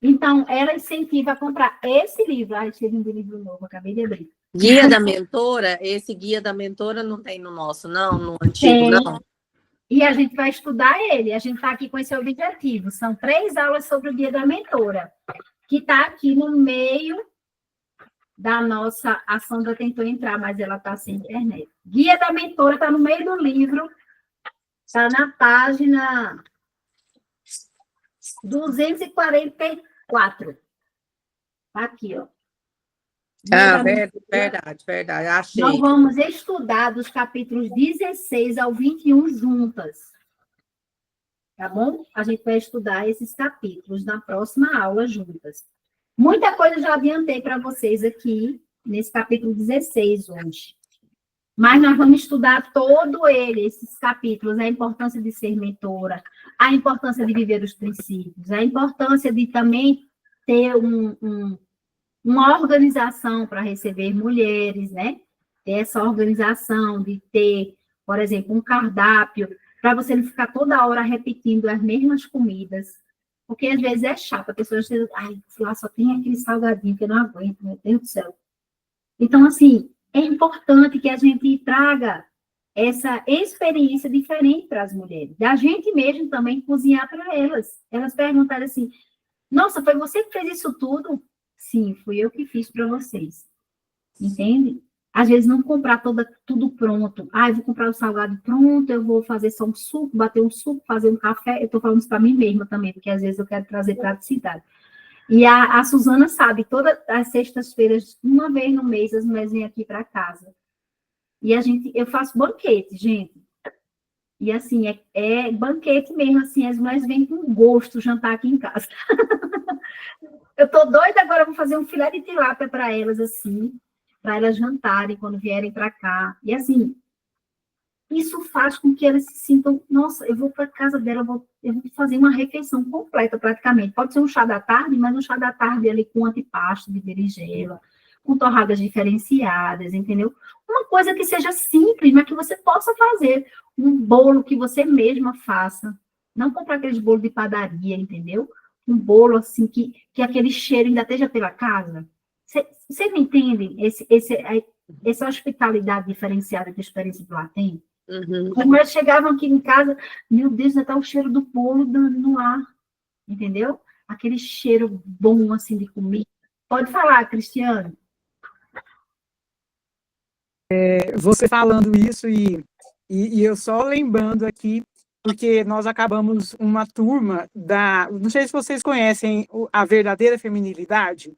Então, ela incentiva a comprar esse livro. Ah, esse livro novo, acabei de abrir. Guia da mentora, esse guia da mentora não tem no nosso, não? No antigo, não? E a gente vai estudar ele. A gente está aqui com esse objetivo. São 3 aulas sobre o guia da mentora, que está aqui no meio da nossa... A Sandra tentou entrar, mas ela está sem internet. Guia da mentora está no meio do livro, está na página 244. Tá aqui, ó. Verdade, achei. Nós vamos estudar dos capítulos 16 ao 21 juntas. Tá bom? A gente vai estudar esses capítulos na próxima aula juntas. Muita coisa eu já adiantei para vocês aqui, nesse capítulo 16 hoje. Mas nós vamos estudar todo ele, esses capítulos, a importância de ser mentora, a importância de viver os princípios, a importância de também ter uma organização para receber mulheres, né? Ter essa organização de ter, por exemplo, um cardápio, para você não ficar toda hora repetindo as mesmas comidas, porque às vezes é chato, a pessoa diz, ai, lá só tem aquele salgadinho que eu não aguento, meu Deus do céu. Então, assim, é importante que a gente traga essa experiência diferente para as mulheres, da gente mesmo também cozinhar para elas. Elas perguntaram assim, nossa, foi você que fez isso tudo? Sim, fui eu que fiz para vocês. Entende? Às vezes não comprar tudo pronto. Ah, eu vou comprar o salgado pronto, eu vou fazer só um suco, bater um suco, fazer um café. Eu estou falando isso para mim mesma também, porque às vezes eu quero trazer praticidade. E a Suzana sabe, todas as sextas-feiras, uma vez no mês, as mulheres vêm aqui para casa. E eu faço banquete, gente. E assim, é banquete mesmo, assim, as mulheres vêm com gosto jantar aqui em casa. Eu tô doida agora, vou fazer um filé de tilápia para elas, assim, para elas jantarem quando vierem para cá. E assim, isso faz com que elas se sintam, nossa, eu vou para casa dela, eu vou fazer uma refeição completa praticamente. Pode ser um chá da tarde, mas um chá da tarde ali com antipasto de berinjela, com torradas diferenciadas, entendeu? Uma coisa que seja simples, mas que você possa fazer. Um bolo que você mesma faça. Não comprar aqueles bolos de padaria, entendeu? Um bolo assim, que aquele cheiro ainda esteja pela casa. Vocês entendem essa hospitalidade diferenciada que a Experiência do Lar tem? Uhum. As mulheres chegavam aqui em casa, meu Deus, já está o cheiro do bolo no ar, entendeu? Aquele cheiro bom, assim, de comida. Pode falar, Cristiano. Você falando isso e eu só lembrando aqui, porque nós acabamos uma turma não sei se vocês conhecem a verdadeira feminilidade.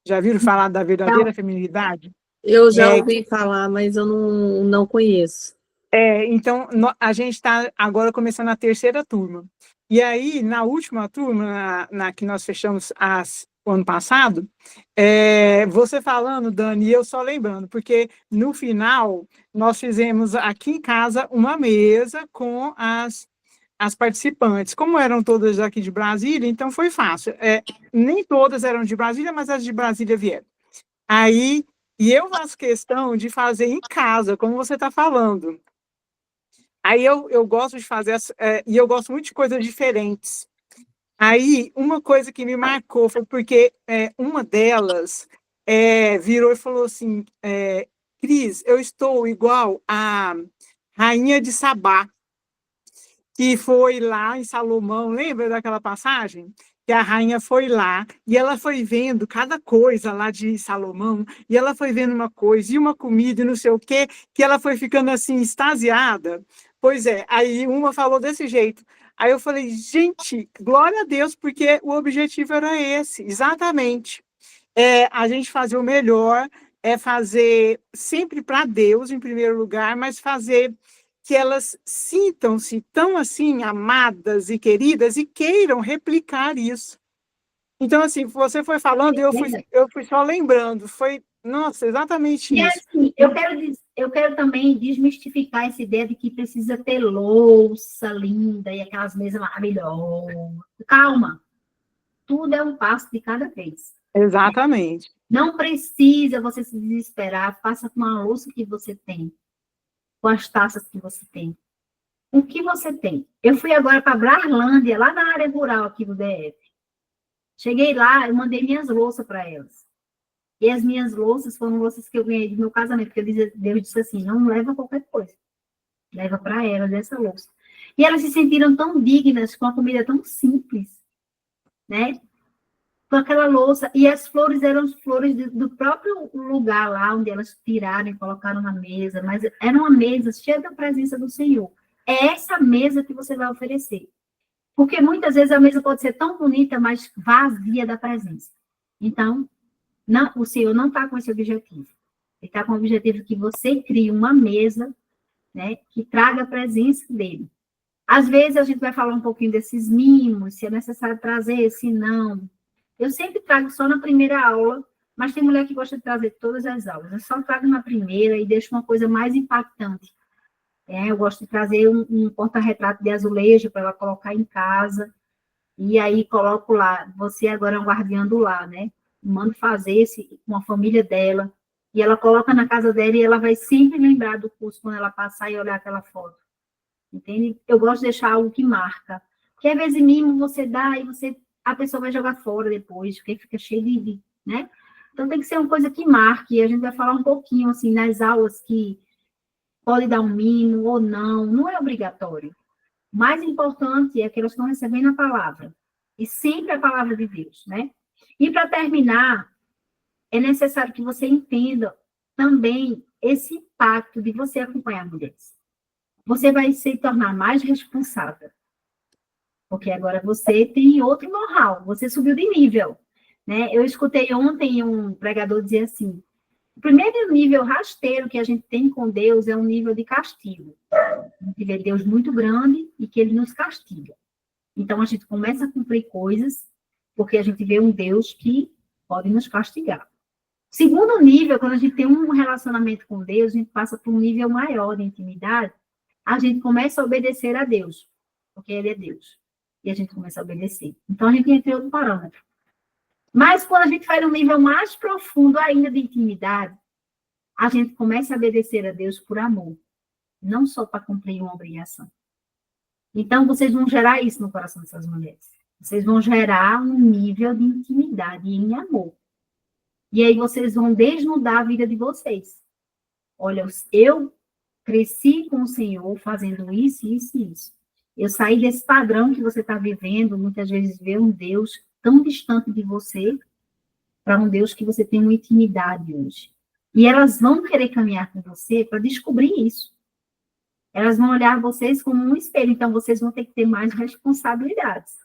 Já viram falar da verdadeira feminilidade? Eu já ouvi falar, mas eu não conheço. Então, a gente está agora começando a 3ª turma. E aí, na última turma, na que nós fechamos o ano passado, você falando, Dani, e eu só lembrando, porque no final nós fizemos aqui em casa uma mesa com as participantes. Como eram todas aqui de Brasília, então foi fácil. Nem todas eram de Brasília, mas as de Brasília vieram. Aí, e eu faço questão de fazer em casa, como você está falando. Aí eu gosto de fazer, e eu gosto muito de coisas diferentes. Aí, uma coisa que me marcou foi porque uma delas virou e falou assim, Cris, eu estou igual a Rainha de Sabá, que foi lá em Salomão, lembra daquela passagem? Que a rainha foi lá, e ela foi vendo cada coisa lá de Salomão, e ela foi vendo uma coisa, e uma comida, e não sei o quê, que ela foi ficando assim, extasiada. Pois é, aí uma falou desse jeito. Aí eu falei, gente, glória a Deus, porque o objetivo era esse, exatamente. A gente fazer o melhor, fazer sempre para Deus, em primeiro lugar, mas fazer que elas sintam-se tão assim amadas e queridas e queiram replicar isso. Então, assim, você foi falando, eu fui só lembrando, nossa, exatamente isso. E assim, eu quero também desmistificar essa ideia de que precisa ter louça linda e aquelas mesas maravilhosas. Calma, tudo é um passo de cada vez. Exatamente. Não precisa você se desesperar, faça com a louça que você tem. com as taças que você tem. O que você tem? Eu fui agora para Brarlândia, lá na área rural aqui do DF. Cheguei lá, eu mandei minhas louças para elas. E as minhas louças foram louças que eu ganhei do meu casamento, porque Deus disse assim, não leva qualquer coisa. Leva para elas essa louça. E elas se sentiram tão dignas, com a comida tão simples, né? Com aquela louça. E as flores eram as flores do próprio lugar lá, onde elas tiraram e colocaram na mesa. Mas era uma mesa cheia da presença do Senhor. É essa mesa que você vai oferecer. Porque muitas vezes a mesa pode ser tão bonita, mas vazia da presença. Então, não, o Senhor não está com esse objetivo. Ele está com o objetivo que você crie uma mesa, né, que traga a presença dele. Às vezes a gente vai falar um pouquinho desses mimos, se é necessário trazer, se não. Eu sempre trago só na primeira aula, mas tem mulher que gosta de trazer todas as aulas. Eu só trago na primeira e deixo uma coisa mais impactante. Eu gosto de trazer um porta-retrato de azulejo para ela colocar em casa. E aí coloco lá, você agora é um guardião do lar, né? Mando fazer esse com a família dela. E ela coloca na casa dela e ela vai sempre lembrar do curso quando ela passar e olhar aquela foto. Entende? Eu gosto de deixar algo que marca. Porque às vezes mimo você dá e a pessoa vai jogar fora depois, porque fica cheio de, né? Então tem que ser uma coisa que marque. E a gente vai falar um pouquinho, assim, nas aulas que pode dar um mimo ou não é obrigatório. O mais importante é que elas estão recebendo a palavra. E sempre a palavra de Deus, né? E para terminar, é necessário que você entenda também esse impacto de você acompanhar mulheres. Você vai se tornar mais responsável. Porque agora você tem outro know-how, você subiu de nível, né? Eu escutei ontem um pregador dizer assim, o primeiro nível rasteiro que a gente tem com Deus é um nível de castigo. A gente vê Deus muito grande e que ele nos castiga. Então, a gente começa a cumprir coisas porque a gente vê um Deus que pode nos castigar. Segundo nível, quando a gente tem um relacionamento com Deus, a gente passa por um nível maior de intimidade, a gente começa a obedecer a Deus, porque ele é Deus. E a gente começa a obedecer. Então, a gente entra em outro parâmetro. Mas, quando a gente vai num nível mais profundo ainda de intimidade, a gente começa a obedecer a Deus por amor, não só para cumprir uma obrigação. Então, vocês vão gerar isso no coração dessas mulheres. Vocês vão gerar um nível de intimidade em amor. E aí, vocês vão desnudar a vida de vocês. Olha, eu cresci com o Senhor fazendo isso, isso e isso. Eu saí desse padrão que você está vivendo, muitas vezes ver um Deus tão distante de você, para um Deus que você tem uma intimidade hoje. E elas vão querer caminhar com você para descobrir isso. Elas vão olhar vocês como um espelho, então vocês vão ter que ter mais responsabilidades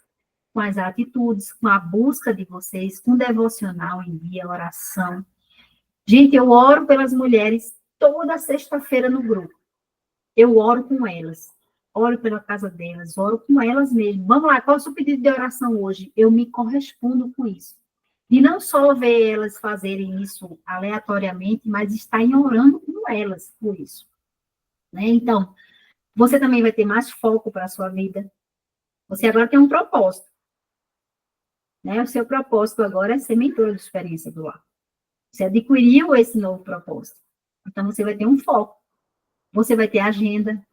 com as atitudes, com a busca de vocês, com devocional em dia, oração. Gente, eu oro pelas mulheres toda sexta-feira no grupo. Eu oro com elas. Oro pela casa delas, oro com elas mesmo. Vamos lá, qual é o seu pedido de oração hoje? Eu me correspondo com isso. E não só ver elas fazerem isso aleatoriamente, mas estar orando com elas por isso. Né? Então, você também vai ter mais foco para a sua vida. Você agora tem um propósito. Né? O seu propósito agora é ser mentora de experiência do lar. Você adquiriu esse novo propósito. Então, você vai ter um foco. Você vai ter agenda.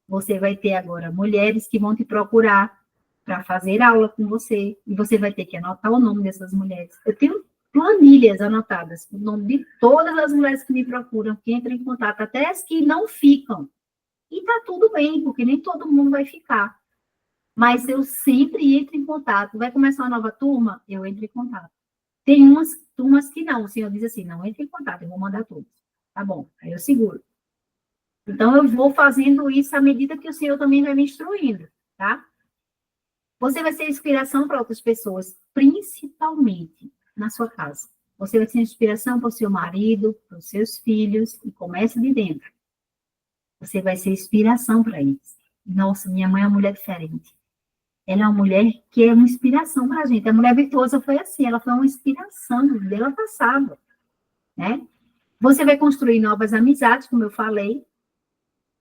Você vai ter agora mulheres que vão te procurar para fazer aula com você, e você vai ter que anotar o nome dessas mulheres. Eu tenho planilhas anotadas, o nome de todas as mulheres que me procuram, que entram em contato, até as que não ficam. E está tudo bem, porque nem todo mundo vai ficar. Mas eu sempre entro em contato. Vai começar uma nova turma? Eu entro em contato. Tem umas turmas que não, o senhor diz assim, não entre em contato, eu vou mandar todas. Tá bom, aí eu seguro. Então, eu vou fazendo isso à medida que o Senhor também vai me instruindo, tá? Você vai ser inspiração para outras pessoas, principalmente na sua casa. Você vai ser inspiração para o seu marido, para os seus filhos, e começa de dentro. Você vai ser inspiração para eles. Nossa, minha mãe é uma mulher diferente. Ela é uma mulher que é uma inspiração para a gente. A mulher virtuosa foi assim, ela foi uma inspiração dela passada, né? Você vai construir novas amizades, como eu falei,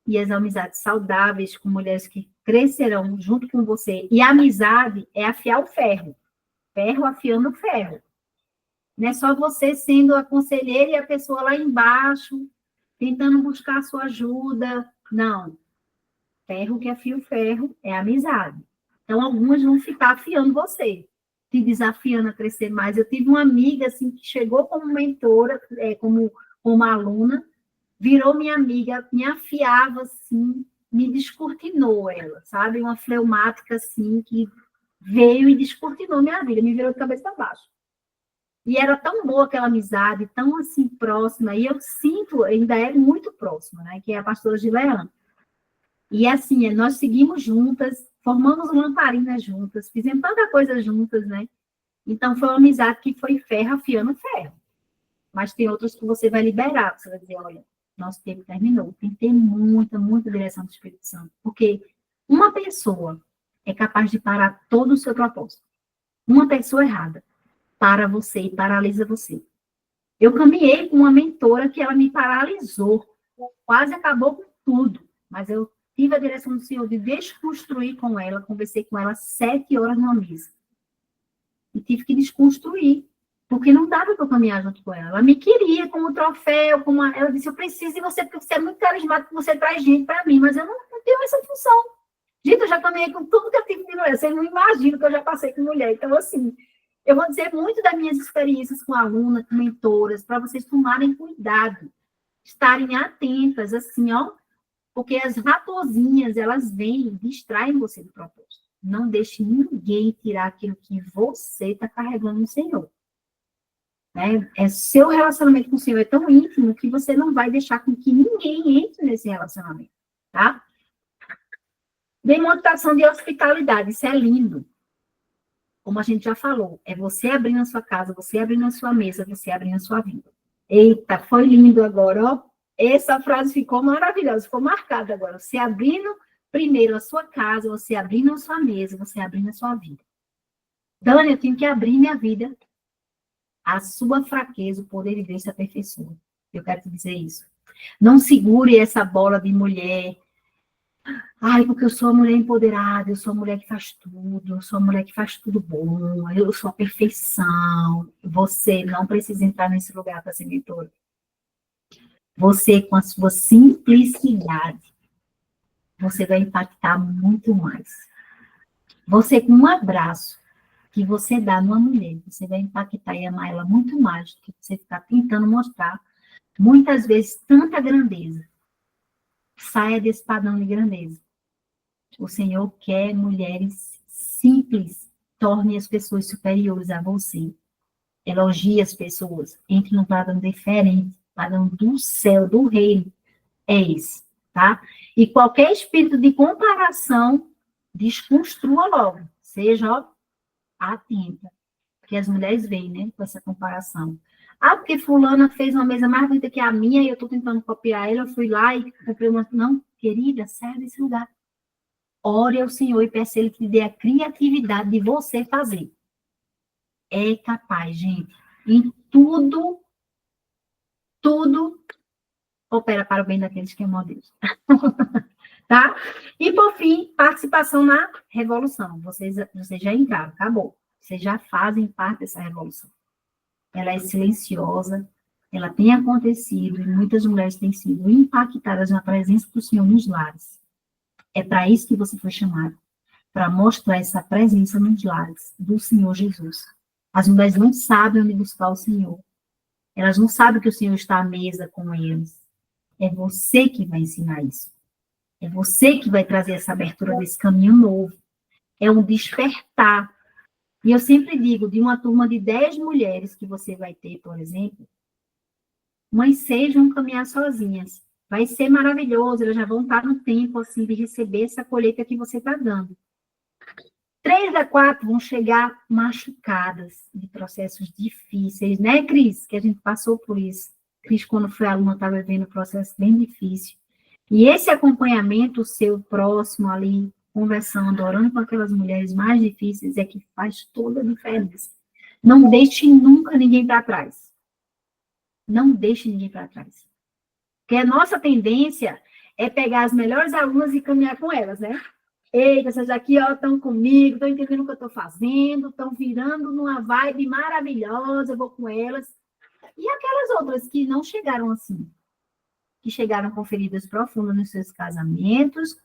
e as amizades saudáveis com mulheres que crescerão junto com você. E a amizade é afiar o ferro. Ferro afiando ferro. Não é só você sendo a conselheira e a pessoa lá embaixo tentando buscar a sua ajuda. Não. Ferro que afia o ferro é amizade. Então, algumas vão ficar afiando você, te desafiando a crescer mais. Eu tive uma amiga, assim, que chegou como mentora, como aluna, virou minha amiga, me afiava, assim, me descortinou ela, sabe? Uma fleumática, assim, que veio e descortinou minha vida, me virou de cabeça para baixo. E era tão boa aquela amizade, tão, assim, próxima, e eu sinto, ainda é muito próxima, né? Que é a pastora Gileana. E, assim, nós seguimos juntas, formamos Lamparinas juntas, fizemos tanta coisa juntas, né? Então, foi uma amizade que foi ferro afiando ferro. Mas tem outras que você vai liberar, você vai dizer, olha, nosso tempo terminou. Tem que ter muita, muita direção do Espírito Santo. Porque uma pessoa é capaz de parar todo o seu propósito. Uma pessoa errada para você e paralisa você. Eu caminhei com uma mentora que ela me paralisou. Quase acabou com tudo. Mas eu tive a direção do Senhor de desconstruir com ela. Conversei com ela 7 horas numa mesa. E tive que desconstruir. Porque não dava para eu caminhar junto com ela. Ela me queria como troféu, ela disse, eu preciso de você, porque você é muito carismático, você traz gente para mim, mas eu não tenho essa função. Gente, eu já caminhei com tudo que eu tive de mulher, vocês não imaginam que eu já passei com mulher. Então, assim, eu vou dizer muito das minhas experiências com alunas, com mentoras, para vocês tomarem cuidado, estarem atentas, assim, ó, porque as raposinhas, elas vêm e distraem você do propósito. Não deixe ninguém tirar aquilo que você está carregando no Senhor. Né? Seu relacionamento com o Senhor é tão íntimo que você não vai deixar com que ninguém entre nesse relacionamento, tá? Demonstração de hospitalidade, isso é lindo. Como a gente já falou, é você abrindo a sua casa, você abrindo a sua mesa, você abrindo a sua vida. Eita, foi lindo agora, ó. Essa frase ficou maravilhosa, ficou marcada agora. Você abrindo primeiro a sua casa, você abrindo a sua mesa, você abrindo a sua vida. Dani, eu tenho que abrir minha vida. A sua fraqueza, o poder de Deus se aperfeiçoa. Eu quero te dizer isso. Não segure essa bola de mulher. Ai, porque eu sou uma mulher empoderada, eu sou uma mulher que faz tudo, eu sou uma mulher que faz tudo bom, eu sou a perfeição. Você não precisa entrar nesse lugar para ser mentora. Você, com a sua simplicidade, você vai impactar muito mais. Você, com um abraço que você dá numa mulher, você vai impactar e amar ela muito mais do que você ficar tentando mostrar, muitas vezes, tanta grandeza. Saia desse padrão de grandeza. O Senhor quer mulheres simples, torne as pessoas superiores a você. Elogie as pessoas, entre num padrão diferente, padrão do céu, do reino, é esse, tá? E qualquer espírito de comparação, desconstrua logo, seja, ó, atenta, porque as mulheres vêm, né, com essa comparação. Ah, porque fulana fez uma mesa mais bonita que a minha e eu estou tentando copiar ela, eu fui lá e comprei uma... Não, querida, saia desse lugar. Ore ao Senhor e peça Ele que lhe dê a criatividade de você fazer. É capaz, gente. Em tudo opera para o bem daqueles que amam a Deus. Tá? E, por fim, participação na revolução. Vocês já entraram, acabou. Vocês já fazem parte dessa revolução. Ela é silenciosa, ela tem acontecido, e muitas mulheres têm sido impactadas na presença do Senhor nos lares. É para isso que você foi chamado, para mostrar essa presença nos lares do Senhor Jesus. As mulheres não sabem onde buscar o Senhor. Elas não sabem que o Senhor está à mesa com eles. É você que vai ensinar isso. É você que vai trazer essa abertura desse caminho novo. É um despertar. E eu sempre digo, de uma turma de 10 mulheres que você vai ter, por exemplo, umas 6 vão caminhar sozinhas. Vai ser maravilhoso, elas já vão estar no tempo, assim, de receber essa colheita que você está dando. 3 a 4 vão chegar machucadas, de processos difíceis, né, Cris? Que a gente passou por isso. Cris, quando foi aluna, estava vivendo um processo bem difícil. E esse acompanhamento seu próximo ali, conversando, orando com aquelas mulheres mais difíceis, é que faz toda a diferença. Não deixe nunca ninguém para trás. Não deixe ninguém para trás. Porque a nossa tendência é pegar as melhores alunas e caminhar com elas, né? Eita, essas aqui, ó, estão comigo, estão entendendo o que eu estou fazendo, estão virando numa vibe maravilhosa, eu vou com elas. E aquelas outras que não chegaram assim. que chegaram com feridas profundas nos seus casamentos,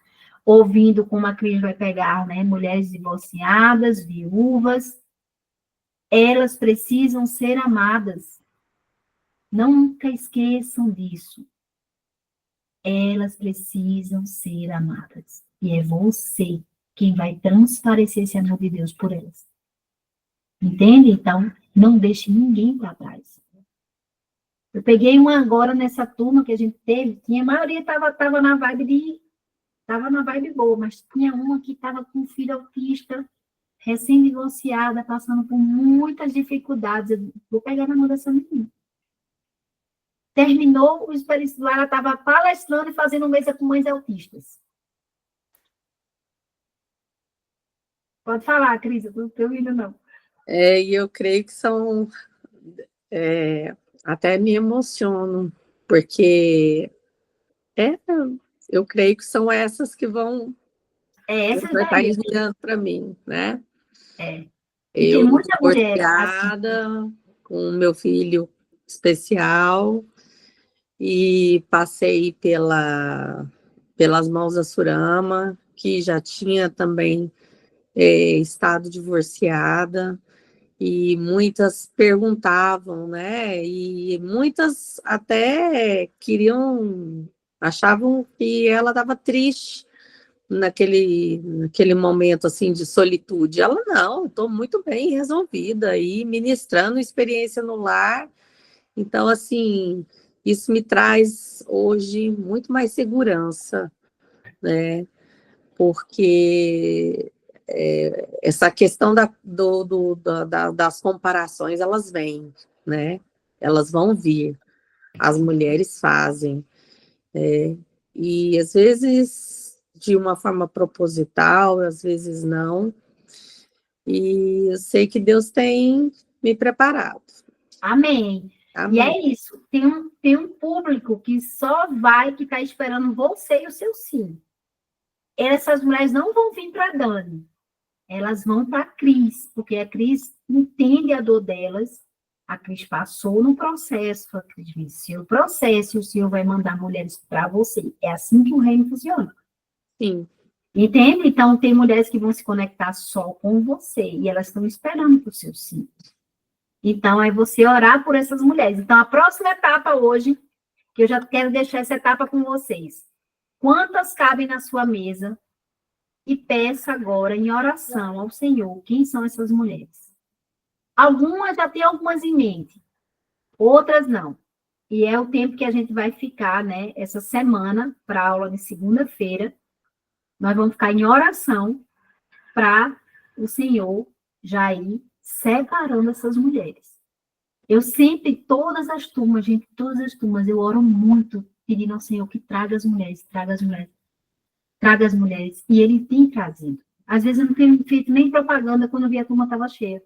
ouvindo como a Cris vai pegar, né, mulheres divorciadas, viúvas. Elas precisam ser amadas. Nunca esqueçam disso. Elas precisam ser amadas. E é você quem vai transparecer esse amor de Deus por elas. Entende? Então, não deixe ninguém para trás. Eu peguei uma agora nessa turma que a gente teve, a maioria estava na vibe boa, mas tinha uma que estava com um filho autista, recém-divorciada, passando por muitas dificuldades. Eu vou pegar na mão dessa menina. Terminou o experiência lá, ela estava palestrando e fazendo mesa com mães autistas. Pode falar, Cris, eu não estou ouvindo, não. E eu creio que são... até me emociono, porque eu creio que são essas que vão estar enviando para mim, né? E eu, tem muita mulher divorciada, com meu filho especial, e passei pelas mãos da Surama, que já tinha também estado divorciada, e muitas perguntavam, né? E muitas até achavam que ela estava triste naquele momento assim de solitude. Ela não, estou muito bem resolvida e ministrando experiência no lar. Então, assim, isso me traz hoje muito mais segurança, né? Porque essa questão das comparações, elas vêm, né? Elas vão vir, as mulheres fazem, e às vezes de uma forma proposital, às vezes não, e eu sei que Deus tem me preparado. Amém. Amém. E é isso, tem um público que só que está esperando você e o seu sim. Essas mulheres não vão vir para a Dani, elas vão para a Cris, porque a Cris entende a dor delas, a Cris passou no processo, a Cris venceu o processo, e o Senhor vai mandar mulheres para você. É assim que o reino funciona. Sim. Entende? Então, tem mulheres que vão se conectar só com você, e elas estão esperando por seu sim. Então, é você orar por essas mulheres. Então, a próxima etapa hoje, que eu já quero deixar essa etapa com vocês. Quantas cabem na sua mesa? E peça agora, em oração ao Senhor, quem são essas mulheres. Algumas já tem algumas em mente, outras não. E é o tempo que a gente vai ficar, né? Essa semana, para a aula de segunda-feira, nós vamos ficar em oração para o Senhor já ir separando essas mulheres. Eu sempre, todas as turmas, gente, todas as turmas, eu oro muito, pedindo ao Senhor que traga as mulheres, traga as mulheres, traga as mulheres. E Ele tem trazido. Às vezes eu não tenho feito nem propaganda quando eu vi a turma estava cheia,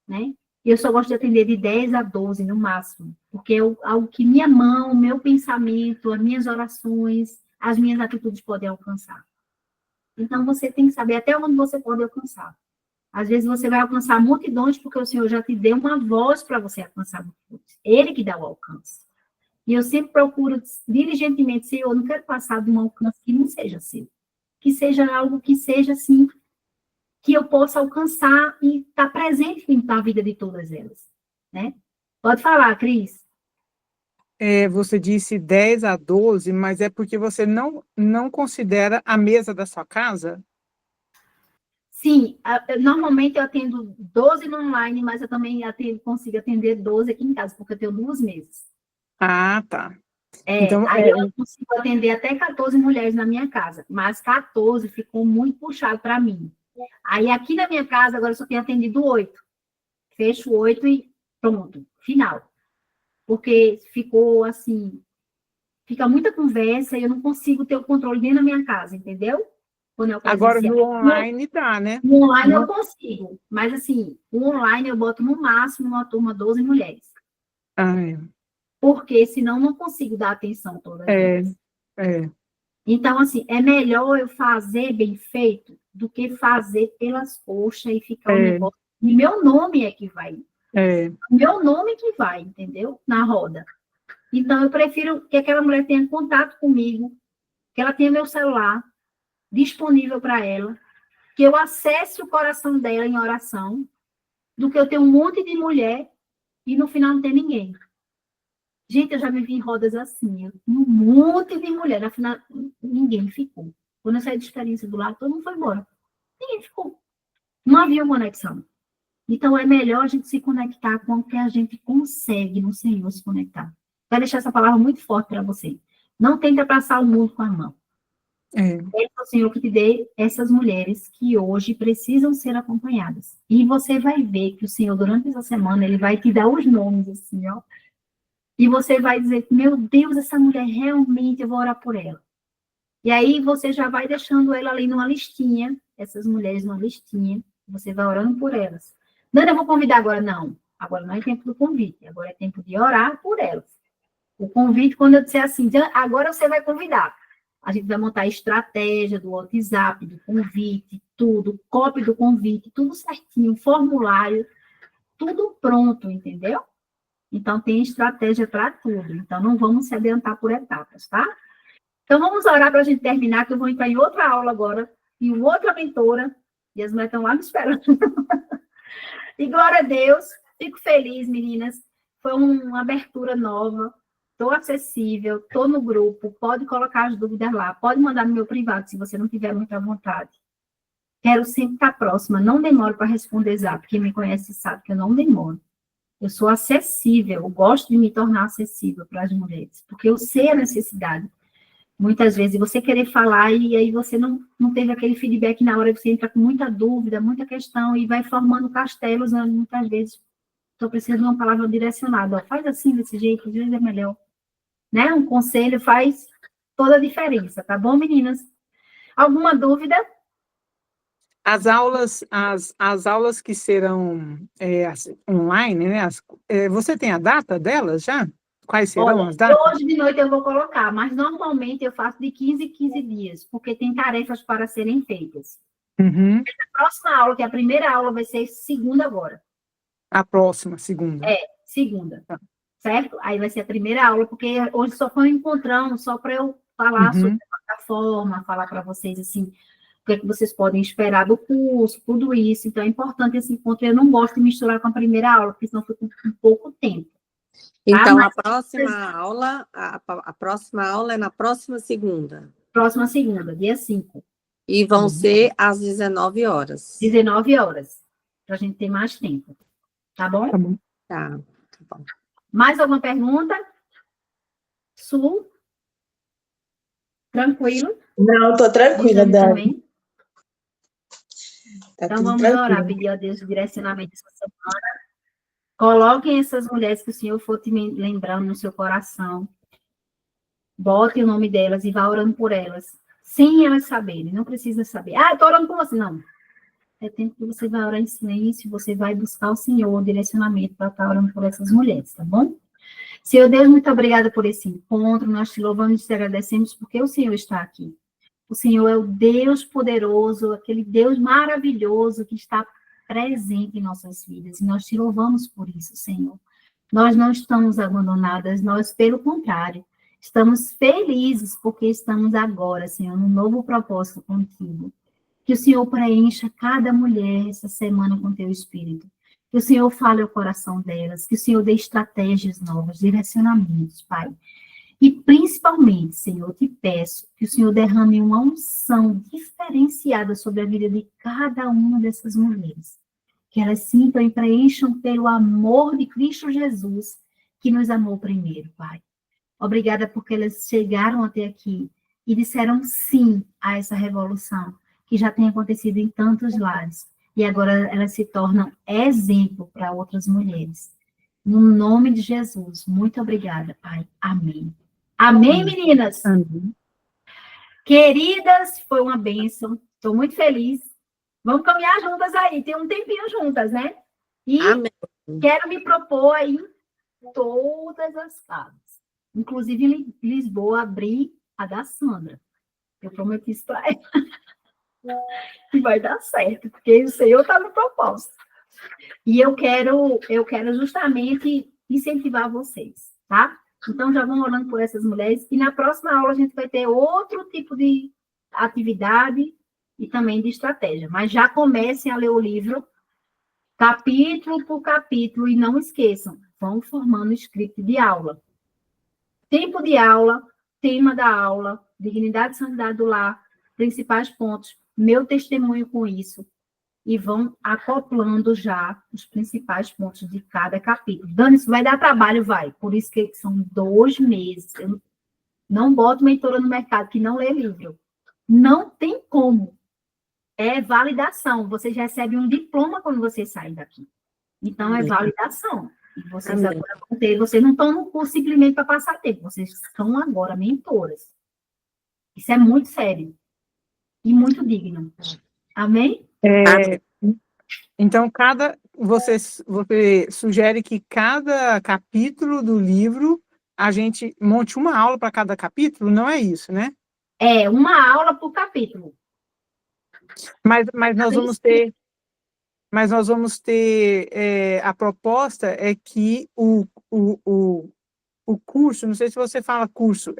né? E eu só gosto de atender de 10 a 12 no máximo, porque é algo que minha mão, meu pensamento, as minhas orações, as minhas atitudes podem alcançar. Então, você tem que saber até onde você pode alcançar. Às vezes, você vai alcançar multidões porque o Senhor já te deu uma voz para você alcançar multidões. Ele que dá o alcance. E eu sempre procuro diligentemente, Senhor, eu não quero passar de um alcance que não seja seu. Que seja algo que seja, assim, que eu possa alcançar e estar presente na vida de todas elas, né? Pode falar, Cris. Você disse 10 a 12, mas é porque você não considera a mesa da sua casa? Sim, normalmente eu atendo 12 no online, mas eu também consigo atender 12 aqui em casa, porque eu tenho 2 mesas. Ah, tá. Então, aí eu consigo atender até 14 mulheres na minha casa, mas 14 ficou muito puxado para mim. Aí aqui na minha casa, agora eu só tenho atendido 8. Fecho 8 e pronto, final. Porque ficou assim, fica muita conversa e eu não consigo ter o controle dentro da minha casa, entendeu? Quando eu agora no online dá, né? No online eu consigo, mas assim, o online eu boto no máximo uma turma 12 mulheres. Porque senão não consigo dar atenção todas elas. Então, assim, é melhor eu fazer bem feito do que fazer pelas coxas e ficar um negócio. E meu nome é que vai. Meu nome que vai, entendeu? Na roda. Então, eu prefiro que aquela mulher tenha contato comigo, que ela tenha meu celular disponível para ela, que eu acesse o coração dela em oração, do que eu ter um monte de mulher e no final não ter ninguém. Gente, eu já me vi em rodas assim, um monte de mulher, afinal, ninguém ficou. Quando eu saí de experiência do lado, todo mundo foi embora. Ninguém ficou. Não havia conexão. Então, é melhor a gente se conectar com o que a gente consegue no Senhor se conectar. Vai deixar essa palavra muito forte para você. Não tenta passar o mundo com a mão. É o Senhor que te dê essas mulheres que hoje precisam ser acompanhadas. E você vai ver que o Senhor, durante essa semana, ele vai te dar os nomes, assim, ó. E você vai dizer, meu Deus, essa mulher realmente, eu vou orar por ela. E aí você já vai deixando ela ali numa listinha, essas mulheres numa listinha, você vai orando por elas. Não, eu vou convidar agora, não. Agora não é tempo do convite, agora é tempo de orar por elas. O convite, quando eu disser assim, agora você vai convidar. A gente vai montar a estratégia do WhatsApp, do convite, tudo, cópia do convite, tudo certinho, formulário, tudo pronto, entendeu? Então, tem estratégia para tudo. Então, não vamos se adiantar por etapas, tá? Então, vamos orar para a gente terminar, que eu vou entrar em outra aula agora, e outra mentora, e as mulheres estão lá me esperando. E glória a Deus, fico feliz, meninas. Foi uma abertura nova, estou acessível, estou no grupo, pode colocar as dúvidas lá, pode mandar no meu privado, se você não tiver muita vontade. Quero sempre estar próxima, não demoro para responder zap, quem me conhece sabe que eu não demoro. Eu sou acessível, eu gosto de me tornar acessível para as mulheres, porque eu sei a necessidade. Muitas vezes você querer falar e aí você não teve aquele feedback na hora, você entra com muita dúvida, muita questão e vai formando castelos, né? Muitas vezes estou precisando de uma palavra direcionada, ó, faz assim, desse jeito, às vezes é melhor. Né? Um conselho faz toda a diferença, tá bom, meninas? Alguma dúvida? As aulas que serão online, né? Você tem a data delas já? Quais serão as datas? Hoje de noite eu vou colocar, mas normalmente eu faço de 15 em 15 dias, porque tem tarefas para serem feitas. Uhum. A próxima aula, que é a primeira aula, vai ser segunda agora. A próxima, segunda. Segunda. Tá. Certo? Aí vai ser a primeira aula, porque hoje só foi um encontrão, só para eu falar sobre a plataforma, falar para vocês, assim, o que é que vocês podem esperar do curso, tudo isso. Então, é importante esse encontro. Eu não gosto de misturar com a primeira aula, porque senão fica com pouco tempo. Então, a próxima aula é na próxima segunda. Próxima segunda, dia 5. E vão ser às 19 horas. 19 horas, para a gente ter mais tempo. Tá bom? Tá bom. Tá bom. Mais alguma pergunta? Su? Tranquilo? Não, tô tranquila, Dani. Tá, então, vamos orar, pedir a Deus o direcionamento dessa semana. Coloquem essas mulheres que o Senhor for te lembrando no seu coração. Bote o nome delas e vá orando por elas. Sem elas saberem, não precisa saber. Ah, eu estou orando por você. Não. É tempo que você vai orar em silêncio, você vai buscar o Senhor, o direcionamento para estar orando por essas mulheres, tá bom? Senhor Deus, muito obrigada por esse encontro. Nós te louvamos e te agradecemos porque o Senhor está aqui. O Senhor é o Deus poderoso, aquele Deus maravilhoso que está presente em nossas vidas. E nós te louvamos por isso, Senhor. Nós não estamos abandonadas, nós, pelo contrário, estamos felizes porque estamos agora, Senhor, num novo propósito contigo. Que o Senhor preencha cada mulher essa semana com teu Espírito. Que o Senhor fale ao coração delas, que o Senhor dê estratégias novas, direcionamentos, Pai. E principalmente, Senhor, eu te peço que o Senhor derrame uma unção diferenciada sobre a vida de cada uma dessas mulheres. Que elas sintam e preencham pelo amor de Cristo Jesus, que nos amou primeiro, Pai. Obrigada porque elas chegaram até aqui e disseram sim a essa revolução, que já tem acontecido em tantos lares. E agora elas se tornam exemplo para outras mulheres. No nome de Jesus, muito obrigada, Pai. Amém. Amém, meninas? Amém. Queridas, foi uma bênção. Estou muito feliz. Vamos caminhar juntas aí. Tem um tempinho juntas, né? E Amém. Quero me propor aí em todas as casas. Inclusive em Lisboa, abrir a da Sandra. Eu prometi isso para ela. E vai dar certo, porque o Senhor está no propósito. E eu quero justamente incentivar vocês, tá? Então, já vão orando por essas mulheres. E na próxima aula a gente vai ter outro tipo de atividade e também de estratégia. Mas já comecem a ler o livro capítulo por capítulo e não esqueçam, vão formando script de aula. Tempo de aula, tema da aula, dignidade e santidade do lar, principais pontos, meu testemunho com isso, e vão acoplando já os principais pontos de cada capítulo. Dani, isso vai dar trabalho, vai. Por isso que são 2 meses. Eu não boto mentora no mercado que não lê livro. Não tem como. É validação. Vocês recebem um diploma quando vocês saem daqui. Então, é validação. E vocês agora vão ter, vocês não estão no curso simplesmente para passar tempo, vocês são agora mentoras. Isso é muito sério e muito digno. Amém? Então, você sugere que cada capítulo do livro a gente monte uma aula para cada capítulo? Não é isso, né? É, uma aula por capítulo. Mas nós vamos ter a proposta é que o curso, não sei se você fala curso,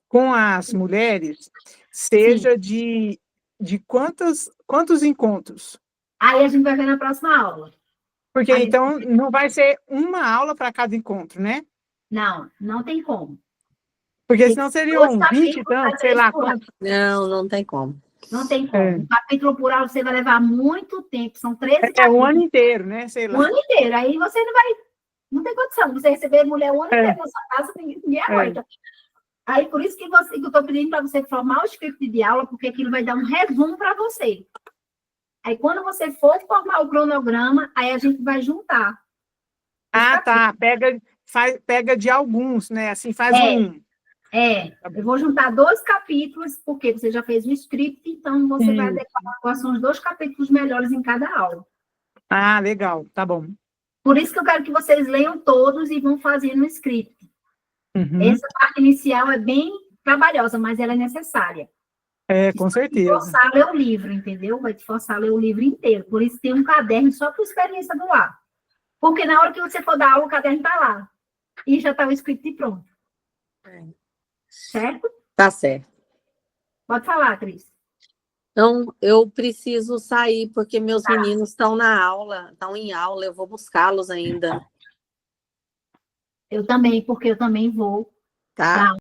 com as mulheres, seja de quantos encontros? Aí a gente vai ver na próxima aula. Porque então não vai ser uma aula para cada encontro, né? Não, não tem como. Porque senão seriam 20 e tantos, sei lá quantos. Não, não tem como. Não tem como. Um capítulo por aula você vai levar muito tempo, são 13 capítulos. O ano inteiro, né? Sei lá. O ano inteiro. Aí você não tem condição. Você receber mulher o ano inteiro na sua casa, ninguém aguenta. Aí, por isso que eu estou pedindo para você formar o script de aula, porque aquilo vai dar um resumo para você. Aí, quando você for formar o cronograma, aí a gente vai juntar. Tá. Pega de alguns, né? Assim, faz um. Eu vou juntar 2 capítulos, porque você já fez o script, então você vai adequar quais são os 2 capítulos melhores em cada aula. Ah, legal, tá bom. Por isso que eu quero que vocês leiam todos e vão fazendo o script. Essa parte inicial é bem trabalhosa, mas ela é necessária. Com certeza. Vai te forçar a ler o livro, entendeu? Vai te forçar a ler o livro inteiro. Por isso tem um caderno só para experiência do lar. Porque na hora que você for dar aula, o caderno está lá. E já está o script pronto. Certo? Tá certo. Pode falar, Cris. Então, eu preciso sair, porque meus meninos estão estão em aula, eu vou buscá-los ainda. Eu também, porque eu também vou. Tá?